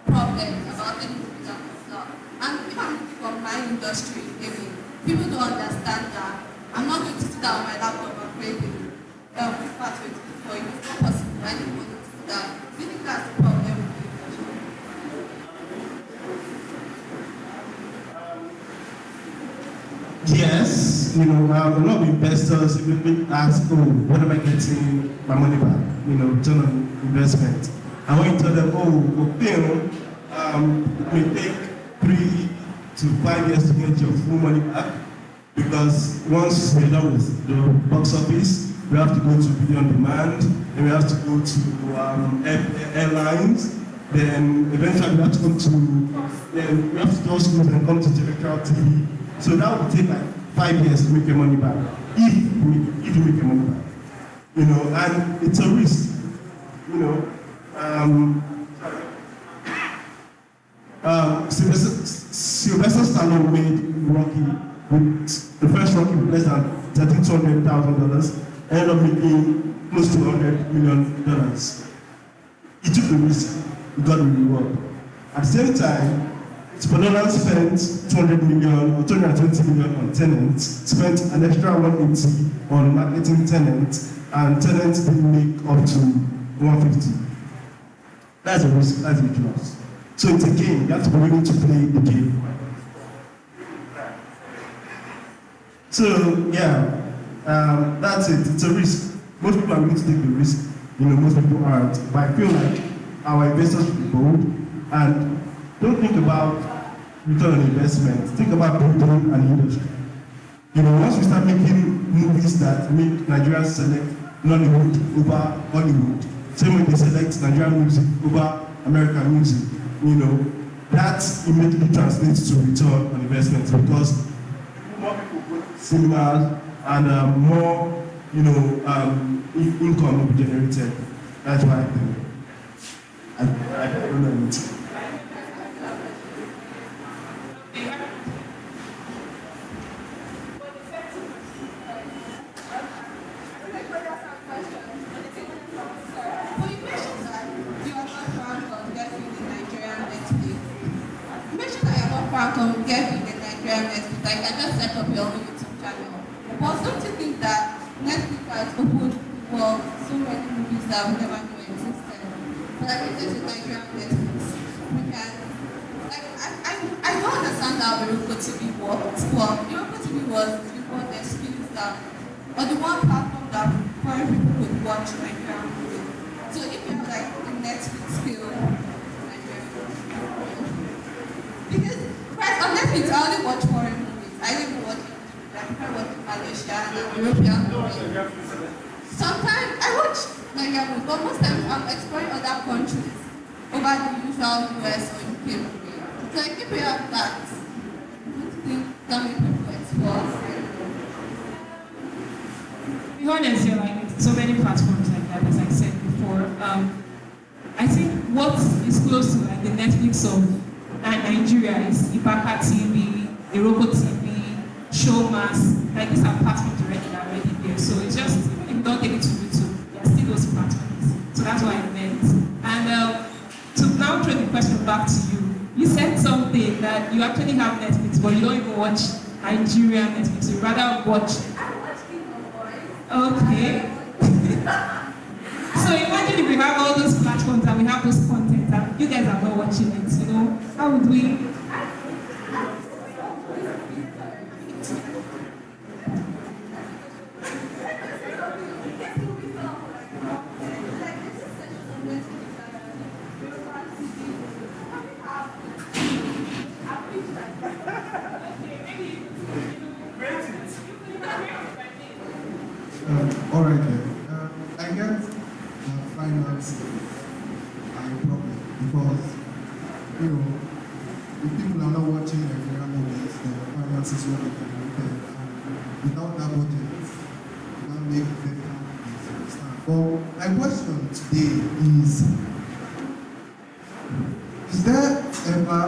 problems about things to become stuff. And if I'm looking from my industry, people don't understand that I'm not going to sit down on my laptop and create a part for you. It's not possible. I need money to do that. Do you think that's the problem? yes, you know, a lot of investors even ask, oh, when am I getting my money back? You know, return on investment. And when you tell them, oh, for film, it may take 3 to 5 years to get your full money back, because once we're done with the box office, we have to go to video on demand, and we have to go to airlines, then eventually we have to come to, then we have to just go and come to terrestrial TV. So that will take like 5 years to make your money back, if you make your money back. You know, and it's a risk, you know. Sylvester Stallone made Rocky with the first Rocky with less than $200,000, ended up making close to $100 million. He took the risk, he got the reward. At the same time, Nolan spent $200 million or $220 million on Tenet, spent an extra $180 on marketing Tenet, and Tenet didn't make up to $150. That's a risk, that's a loss. So it's a game, you have to be willing to play the game. So, yeah, that's it, it's a risk. Most people are willing to take the risk, you know, most people aren't. But I feel like our investors should be bold and don't think about return on investment, think about building an industry. You know, once we start making movies that make Nigerians select Nollywood over Hollywood, same way they select Nigerian music over American music, you know, that immediately translates to return on investment, because more people go to cinemas and more, you know, income will be generated. That's why I think. I don't know it. Like, I just set up your own YouTube channel. But don't you think that Netflix has opened for so many movies that we never knew existed? But like, if there's a Nigerian Netflix, we can, like, I don't understand how Europa TV works. Well, Europa TV was before the skills that, or the one platform that foreign people could watch Nigerian movies. So if you have like the Netflix skill, because right, on Netflix I only watch foreign movies. I didn't watch like I watch Malaysia and European movies. Sometimes I watch Nigerian movies, but most times I'm exploring other countries over the usual US or UK movie. So like if we have that, I don't think that many people explore. To be honest, you're like so many platforms like that, as I said before. I think what is close to like the Netflix of Nigeria is Ibaka TV, Iroko TV, Showmas. Like these are platforms already that are already there. So it's just, even if you don't take it to YouTube, there are still those platforms. So that's what I meant. And to now throw the question back to you, you said something that you actually have Netflix, but you don't even watch Nigerian Netflix. You rather watch. Okay. So imagine if we have all those platforms and we have those content and you guys are not watching it, you know, how would we? All right then. I get finance a problem because, you know, if people are not watching Nigerian movies, then finance is what they can look at. Without that budget, you can't make better movies, understand? But my question today is there ever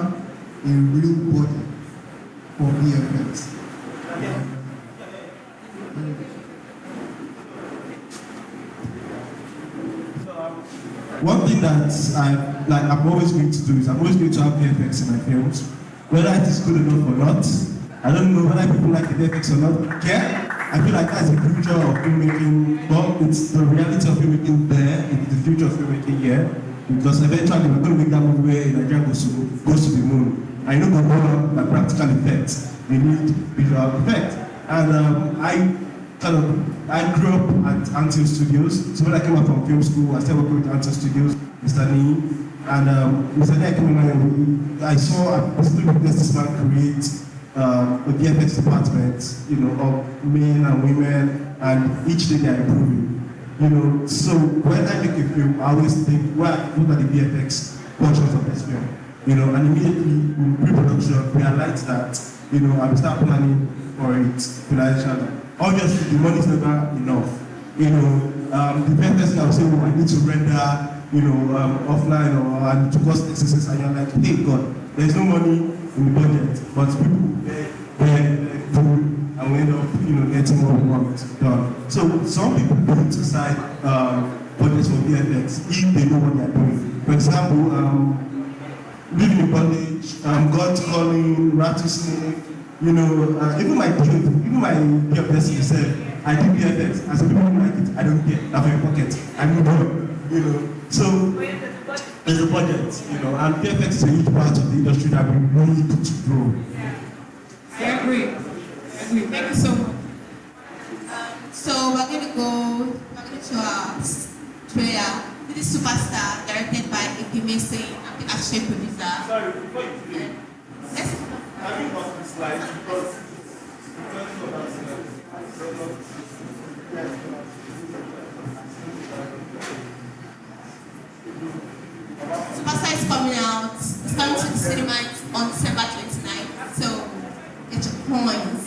a real budget for VFX? One thing that I'm always going to do is I'm always going to have VFX in my films. Whether it is good enough or not, I don't know whether people like the VFX or not. Yeah, I feel like that's the future of filmmaking. Well, it's the reality of filmmaking there. It's the future of filmmaking here. Because eventually we're going to make that movie where Nigeria goes to the moon. I know the whole by practical effects. We need visual effects. And I grew up at Anthem Studios. So when I came out from film school, I started working with Anthem Studios, Mr. Nee. And Mr. Nee came in, I saw, I basically witnessed this man create a VFX department, you know, of men and women, and each day they are improving. You know, so when I make a film, I always think, well, what are the VFX portions of this film? You know, and immediately in pre-production, realize that, you know, I will start planning for it financially. Obviously, the money is never enough. You know, the VFX thing I will say, oh, I need to render, you know, offline or and to cost excesses, and you're like, hey, God, there's no money in the budget, but people and we end up, you know, getting more work done. So some people put aside budgets for VFX if they know what they're doing. For example, Living in Bondage, God's Calling, Rattlesnake, you know, even my Destiny said, I did VFX, and some people don't like it, I don't care, I have a pocket, I move on, you know. So there's a budget, you know, and VFX is a huge part of the industry that we need to grow. I agree. Thank you so much. So we're going to our trailer. This is Superstar, directed by Ike Mason, I'm the associate producer. Sorry, before you do it, Yes. have you got the slides? Because Superstar is coming out. It's coming to the cinema on December 29th. So get your coins.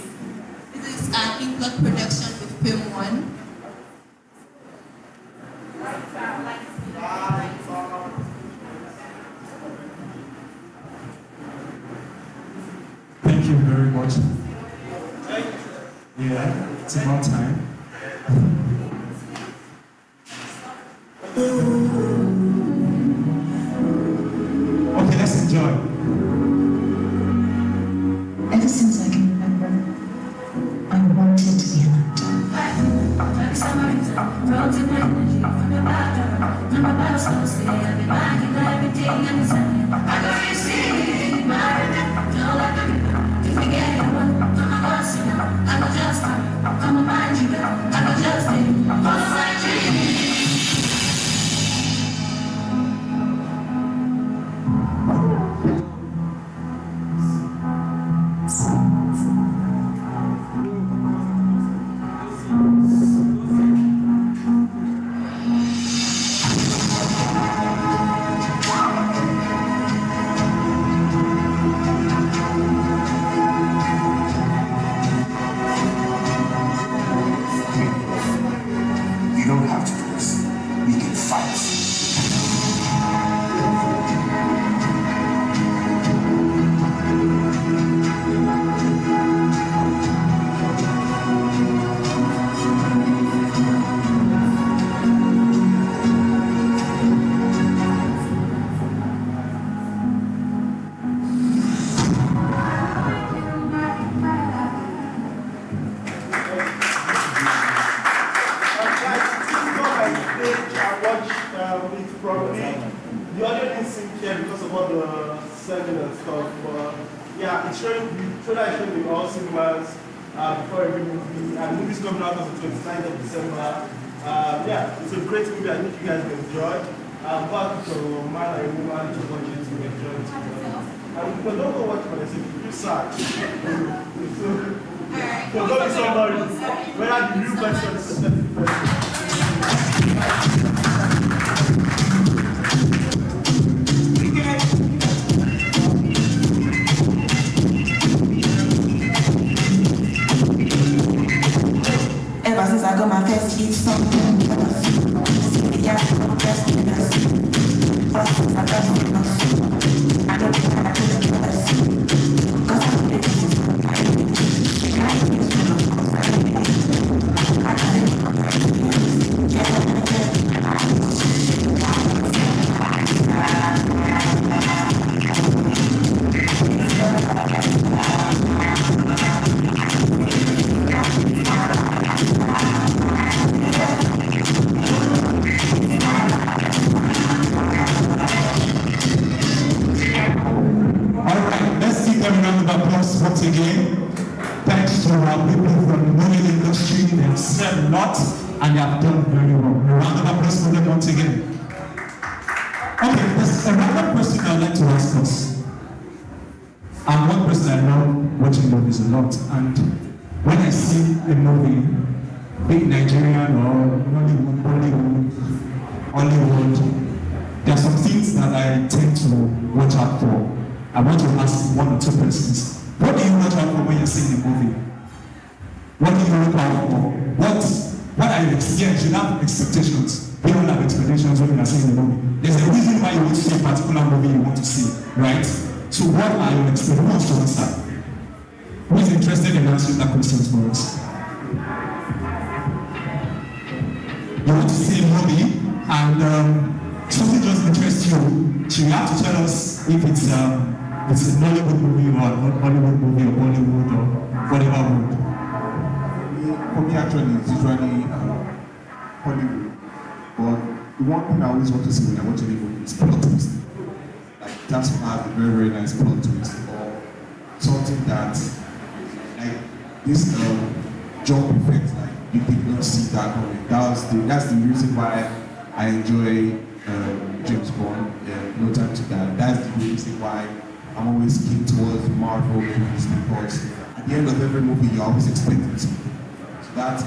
This is an in-block production with Film One. thank you very much. Yeah, it's about time. Okay, let's enjoy. Ever since I can remember, I wanted to be an actor. You don't have to do this. We can fight. The audio didn't sync here because of all the sending and stuff, but yeah, it's showing, the trailer is showing in all cinemas before every movie, and the movie's coming out on the 29th of December. Yeah, it's a great movie, I think you guys will enjoy. But to man and woman to watch it, to enjoy it together. And but don't go watch it for the sake, it's sad. So go be somebody, whether the real person is a certain person. Ever since I got my first hit song, yeah, I don't think I could have done this. 'Cause I did it. they have done very well. A round of applause for them once again. Okay, there's a random question I'd like to ask us. I'm one person I love watching movies a lot, and when I see a movie, be it Nigerian or Hollywood, there are some things that I tend to watch out for. I want to ask one or two persons. What do you watch out for when you're seeing a movie? What do you look out for? What are your expectations? You have expectations. We all have expectations when we are seeing a movie. There's a reason why you want to see a particular movie you want to see, right? So what are your expectations? Who wants to answer? Who is interested in answering that question for us? You want to see a movie and something just interests you, so you have to tell us if it's a Nollywood movie or a Hollywood movie or Bollywood or whatever movie. For me, actually, it's usually Hollywood. But the one thing I always want to see when I watch any movie is plot twist. Like, that's one has a very, very nice plot twist. Or something that, like, this jump effect, like, you did not see that coming. That's the reason why I enjoy James Bond, No Time to Die. That's the reason why I'm always keen towards Marvel movies, because at the end of every movie, you're always expecting something. So that's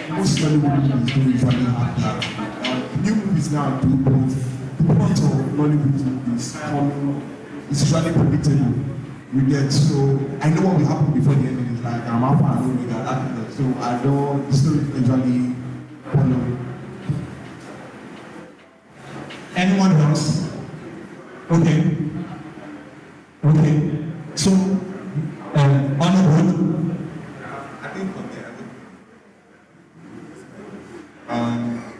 most Hollywood movies don't usually have that. New movies now do, but the plot of Hollywood movies is usually predictable. You get, so I know what will happen before the ending. It's like I'm out and over that, so I don't. The story usually follow. Anyone else? Okay. So, Hollywood. I think for me,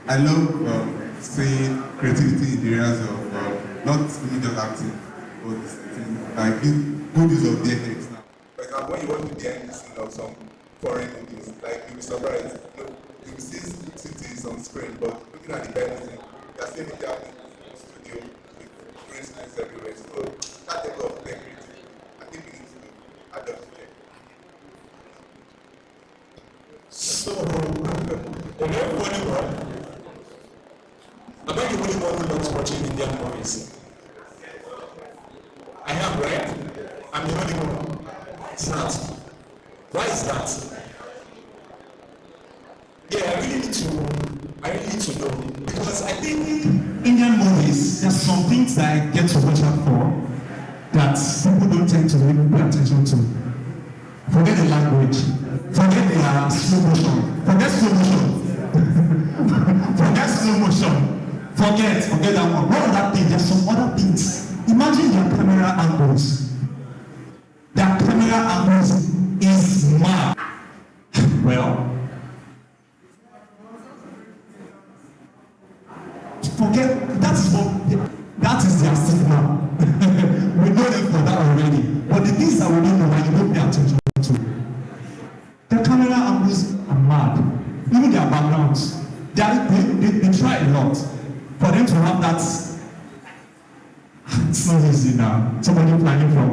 I love seeing creativity in the areas of not only just acting, but like good use of VFX now. For example, when you watch the behind the scene of some foreign movies, like you'll be surprised. You will see cities on screen, but looking at the behind the scene, you are seeing it happening in the studio with green screens everywhere. So that type of creativity, I think we need to adopt to it. So, the very funny one. I'm not the only one who loves watching Indian movies. I am, right? I'm the only one. It's not. Why is that? Yeah, I really need to know. Because I think Indian movies, there's some things that I get to watch out for that people don't tend to really pay attention to. Forget the language. Forget the slow motion. Forget slow motion. Forget slow motion. Forget that one. What other thing? There's some other things. Imagine their camera angles. Their camera angles is mad. Well, forget that is their stigma. We know them for that already. But the things that we don't know and you don't pay attention to. Their camera angles are mad. Even their backgrounds. They try a lot. For them to have that, it's not easy now. Somebody planning from.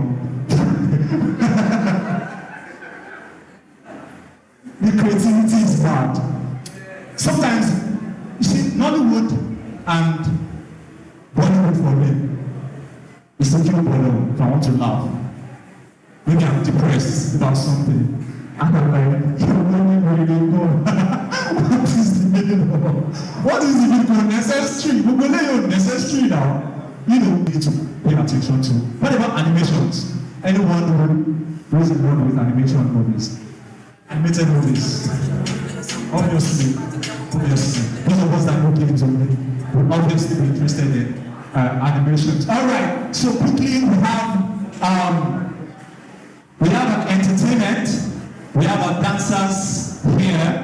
The creativity is bad. Sometimes, you see, Nollywood and Bollywood for me is a cute problem if I want to laugh. Maybe I'm depressed about something. And I'm like, you're really go. What is the meaning of? What is the meaning of necessary? We're going to learn necessary now. You know, we need to pay attention to. What about animations? Anyone who is involved with animation movies? Animated movies. Obviously. Those of us that know games only will obviously be interested in animations. Alright, so quickly we have an entertainment. We have our dancers here.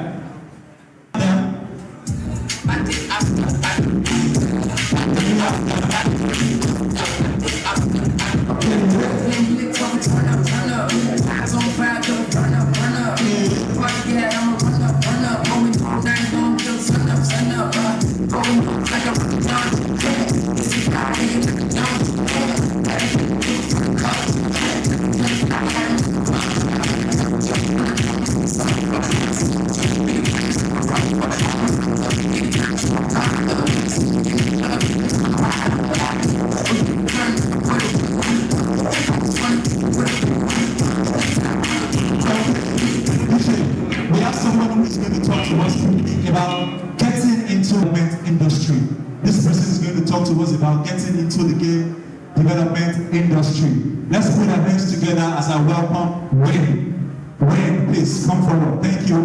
This person is going to talk to us about getting into the game development industry. Let's put our hands together as I welcome Wayne. Wayne, please come forward. Thank you.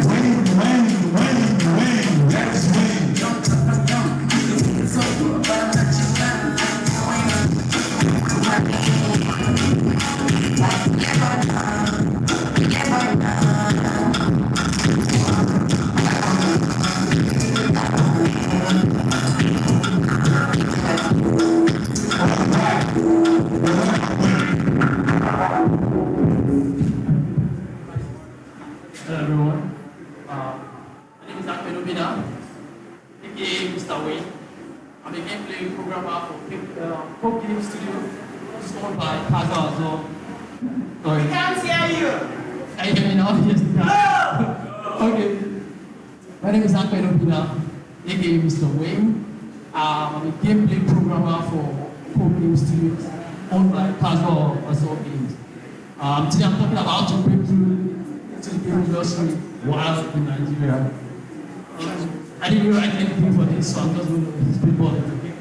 Wayne, that's Wayne. Hello everyone. My name is Africacomicade Mr. Wayne. I'm a gameplay programmer for Pop Game Studio, which is owned by Kaza as well. Sorry. We can't hear you. Can you hear me now? Yes, you can. Okay. My name is Africacomicade, aka Mr. Wayne. I'm a gameplay programmer for Pop Game Studios, owned by Kaza as well Games. Today I'm talking about how to break through to the game industry while in Nigeria. I didn't write anything for this, so I'm just going to spitball it, okay?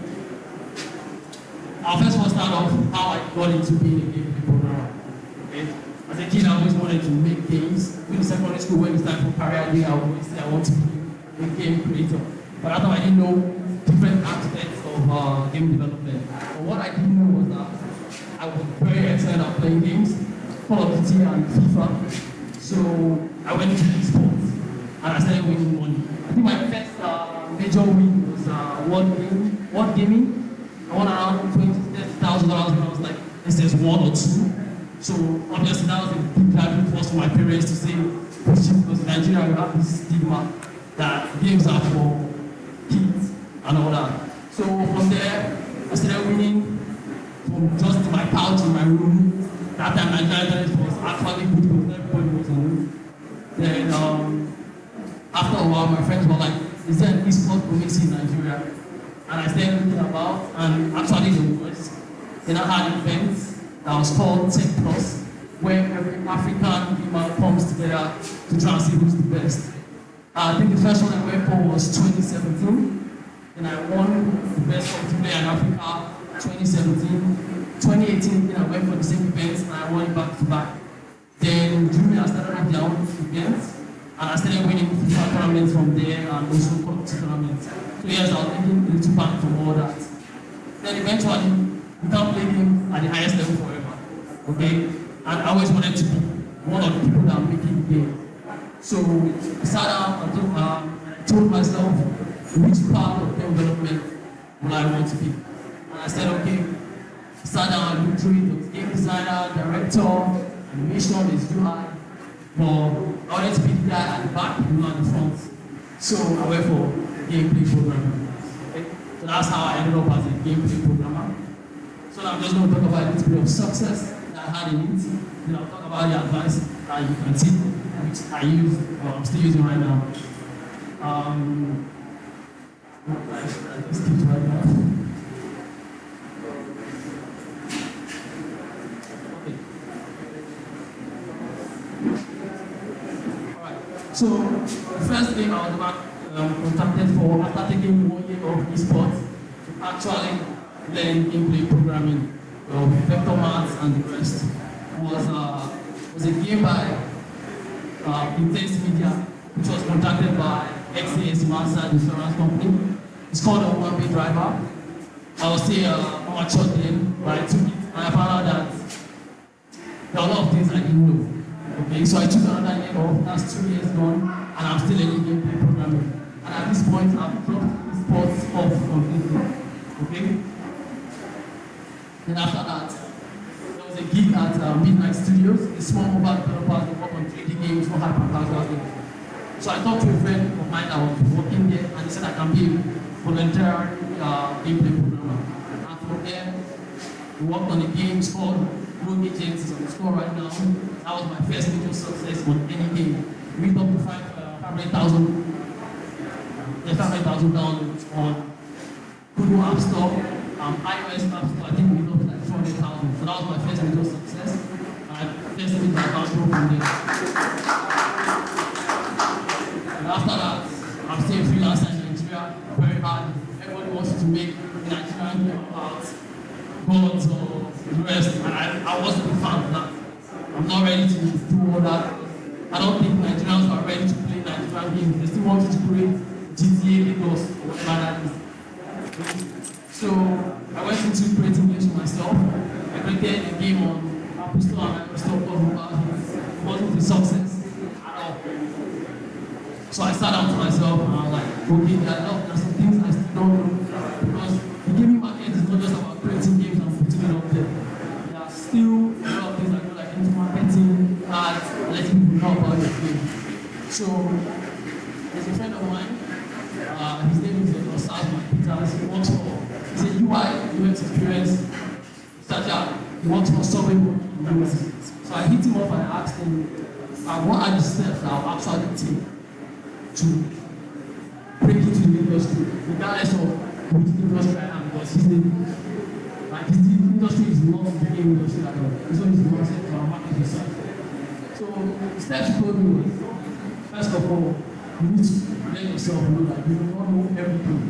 I'll first start off how I got into being a game programmer. Okay? As a kid, I always wanted to make games. In secondary school, when it's time for career day, I always say I want to be a game creator. But at that time, I didn't know different aspects of game development. But what I didn't know was that I was very excited at playing games, Call of Duty and FIFA. So I went into esports and I started winning money. I think my first major win was World Gaming. I won around $20,000 when I was like SS1 or 2. So obviously that was a big driving force for my parents to say, because in Nigeria we have this stigma that games are for kids and all that. So from there, I started winning from just my couch in my room. That time Nigeria was actually good because everybody was on it. Then after a while, my friends were like, is there an esports community in Nigeria? And I started looking about, and actually there was. Then I had events that was called Tech Plus, where every African gamer comes together to try and see who's the best. I think the first one I went for was 2017. Then I won the best multiplayer in Africa 2017. 2018, I went for the same events and I won it back to back. Then June, I started up their own events and I started winning FIFA tournaments from there and also competition tournaments. So yes, I was making a little back from all that. Then eventually, we can't play games at the highest level forever. Okay? And I always wanted to be one of the people that are making games. So I sat down and told myself which part of game development will I want to be. And I said, okay, sat down and looked through it. There was game designer, director, animation is UI. But I wanted to be the guy at the back, you at the front. So I went for gameplay programming. Okay? So that's how I ended up as a gameplay programmer. So now I'm just going to talk about a little bit of success that I had in it. Then I'll talk about the advice that you can see, which I use, or I'm still using right now. I just skipped right now. So, the first game I was contacted for after taking 1 year of esports to actually learn gameplay programming, vector maths and the rest, was a game by Intense Media, which was contacted by XAS Master Insurance Company. It's called a one-way driver. I was still amateur then, but I took it and I found out that there are a lot of things I didn't know. Okay, so I took another year off, that's 2 years gone, and I'm still learning gameplay programming. And at this point, I've dropped sports off completely. Okay? Then after that, there was a gig at Midnight Studios, a small mobile developer that work on 3D games for hyper-casual games. So I talked to a friend of mine that was working there, and he said I can be a voluntary gameplay programmer. And from there, we worked on a game called Rogue Agents, is on the score right now. That was my first major success on any game. We reached up to 500,000 downloads on Google App Store, iOS App Store. I think we reached up to like 200,000. So that was my first major success. And I first made my account grow from there. And after that, I'm staying free Nigeria very hard. Everybody wants to make a Nigerian game about gods or the rest, and I wasn't a fan of that. I'm not ready to do all that. I don't think Nigerians are ready to play Nigerian games. They still want you to create GTA Lagos or whatever that is. So I went into creating games for myself. I created a game on Apple Store and Apple Store called Mobile Games. It wasn't a success at all. So I sat down to myself and I was like, okay, there are some things I still don't know. Because the gaming market is not just about creating games and putting it up there. There are still a lot of things I do, like into marketing, ads, letting people know about your game. So there's a friend of mine, his name is Osama Peters. He works for, he's a UI UX experience researcher. He works for Subway. So I hit him up and I asked him, what are the steps that I'll actually take to break into the industry, regardless of which industry I am, because his industry is not the game industry at all. It's only the concept of market research. So the steps he told me was, first of all, you need to let yourself know that you do not know everything.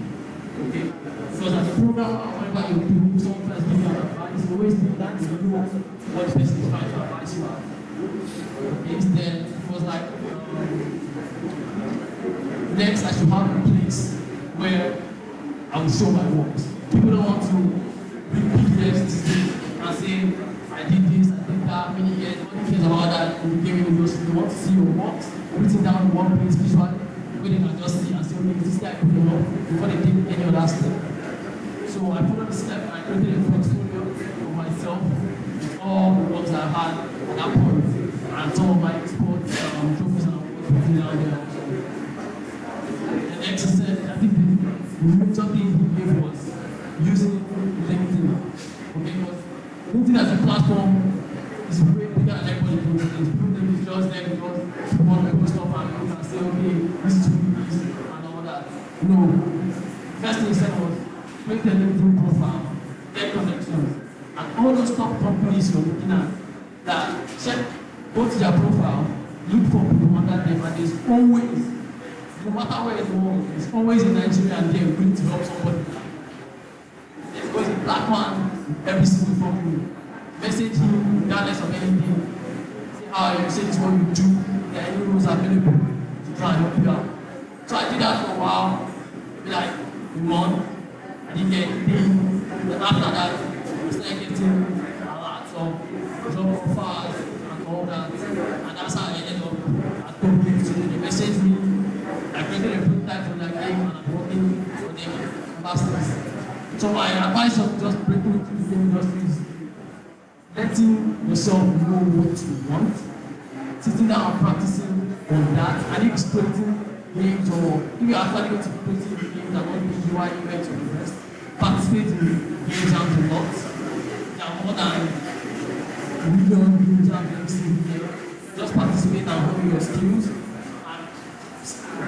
Okay? Because as a programmer, whenever you do, someone first give you an advice, you always think that you know what the person is trying to advise you at. Okay? Instead, it was like, next, I should have a place where I will show my works. People don't want to bring pictures and say, I did this, I did that, many years, nobody cares about that in the gaming industry. They want to see your works, written down in one place visually, where they can just see and say, okay, this guy put them up before they did any other step. So I followed the step and I created a portfolio of myself with all the works I had at that point, and some of my sports trophies and awards written down there also. The next step, I think the major thing he gave was using LinkedIn. Okay, because LinkedIn as a platform is way bigger than everybody knows. People think it's just there because people want to post stuff and people can say, okay, this is who it is and all that. No. First thing he said was, create a LinkedIn profile, get connections, and all those top companies you're looking at, that check, go to their profile, look for people under them, and there's always, no matter where in the world, there's always a Nigerian there willing to help somebody. There's always a black man every single company. Message him regardless of anything. Say how you say this is what you do, there are any rules available to try and help you out. So I did that for a while, maybe like a month. I didn't get anything. Then after that, I started getting a lot of job offers and all that. And that's how I ended up at Tokyo. So they messaged me. I created a prototype for that game and I'm working for them last week. So my advice of just breaking into the game industry is letting yourself know what you want, sitting down and practicing on that, and if it's creating games or if you're actually going to be creating games that don't need UI, UX or the rest, participate in game jams a lot. There are more than a million game jams every single year. Just participate and hone your skills.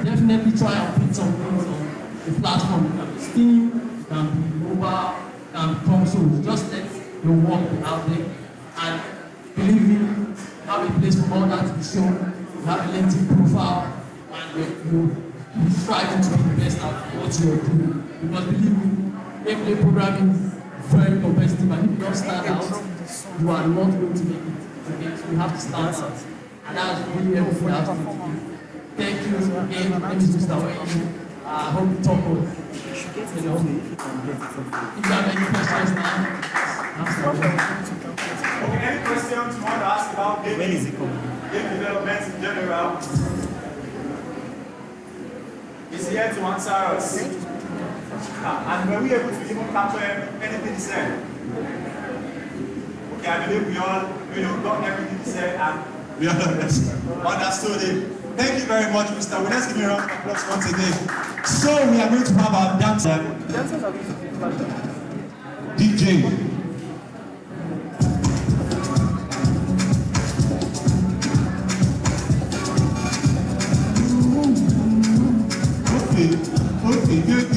Definitely try and put some things on the platform. It can be Steam, it can be mobile, it can be consoles. Just let your work be out there. And believe me, you have a place for all that to be shown. You have a LinkedIn profile, and you're striving to be the best at what you're doing. Because believe me, gameplay programming is very competitive, and if you don't stand out, you are not going to make it. Okay, so you have to stand out. And that's really everything that has to do. Thank you again. My name is Mr. Wayne. I hope you talk good. If you have any questions now, okay, any questions you want to ask about game development in general? Is here to answer us. And were we able to even capture anything he said? Okay, I believe we all got everything he said and we all understood it. Thank you very much, Mr. Well, let's give him a round of applause once again. So we are going to have our dancer. DJ. Okay, good.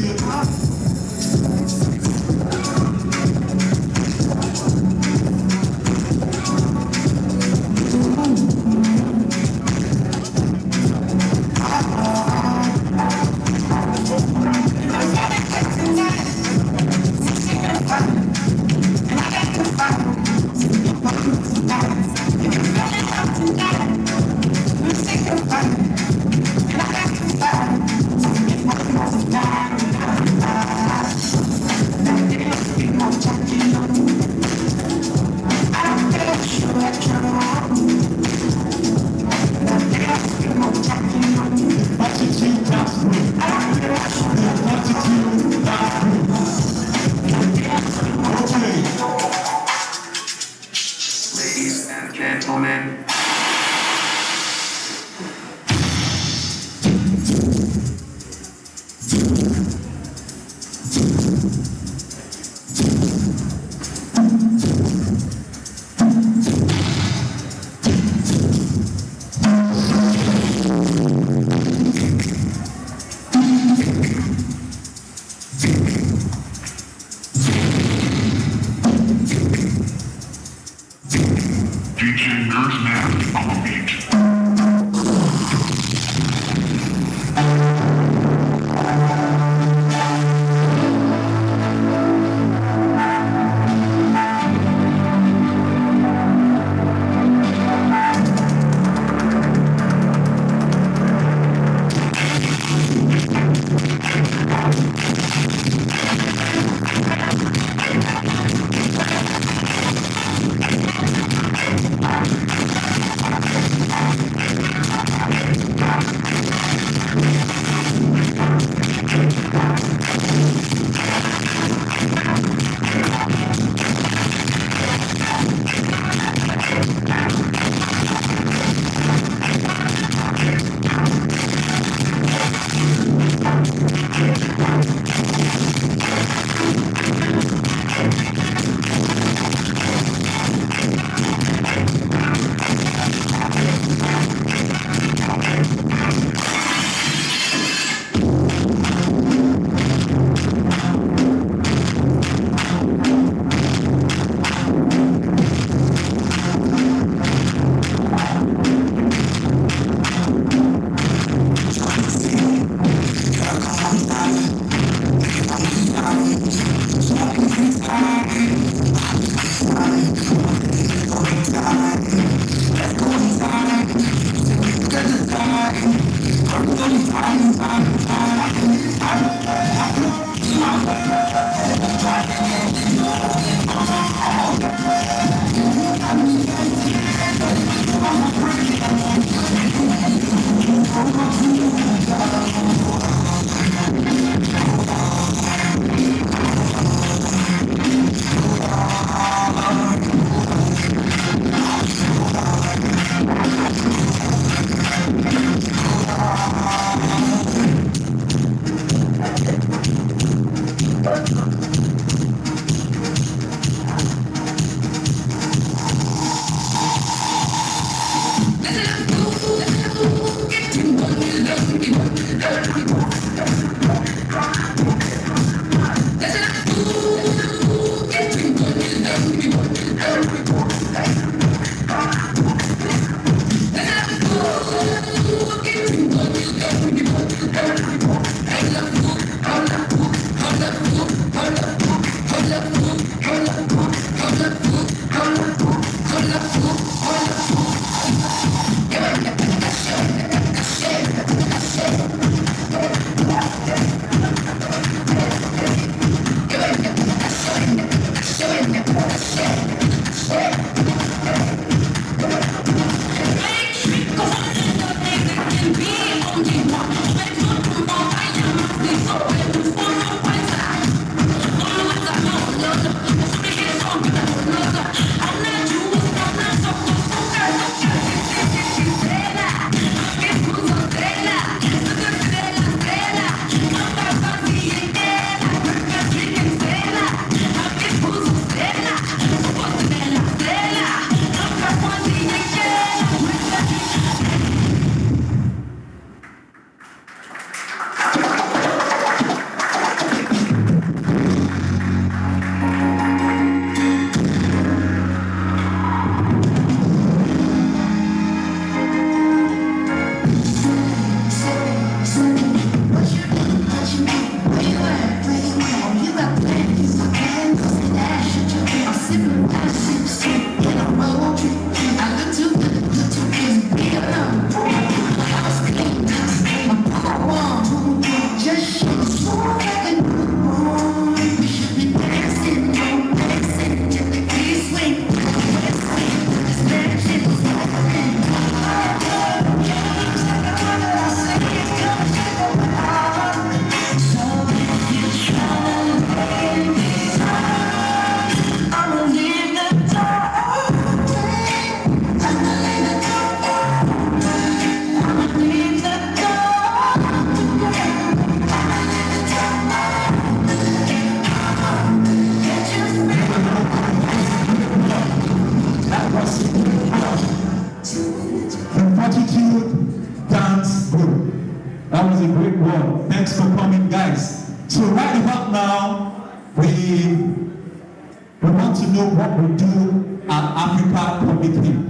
Nice. So right about now, we want to know what we do at Africacomicade.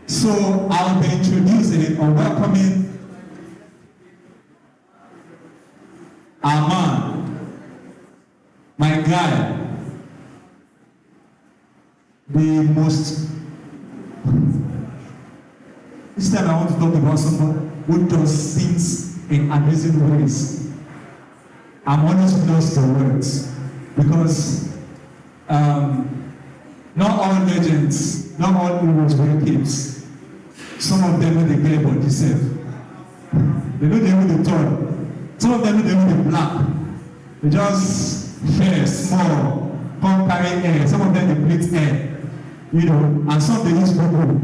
So I'll be introducing or welcoming our man, my guy, the most. This time I want to talk about someone who does things in amazing ways. I'm honest lost for words because not all legends, not all heroes wear capes. Some of them know they get body safe. They know they know the tall. Some of them know they know the black. They just hair small, come carry air. Some of them they plate air, you know, and some they use bubble.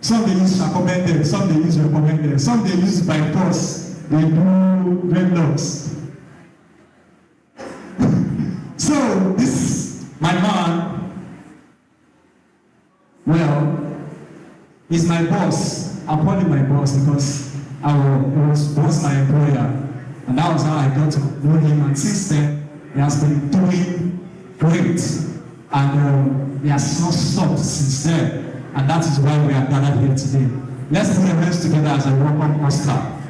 Some they use recommended, some they use recommended, some they use by force. They do dreadlocks. So this my man, well, he's my boss. I call him my boss because he was my employer, and that was how I got to know him. And since then, he has been doing great, and he has not stopped since then. And that is why we are gathered here today. Let's put our hands together as I welcome Oscar.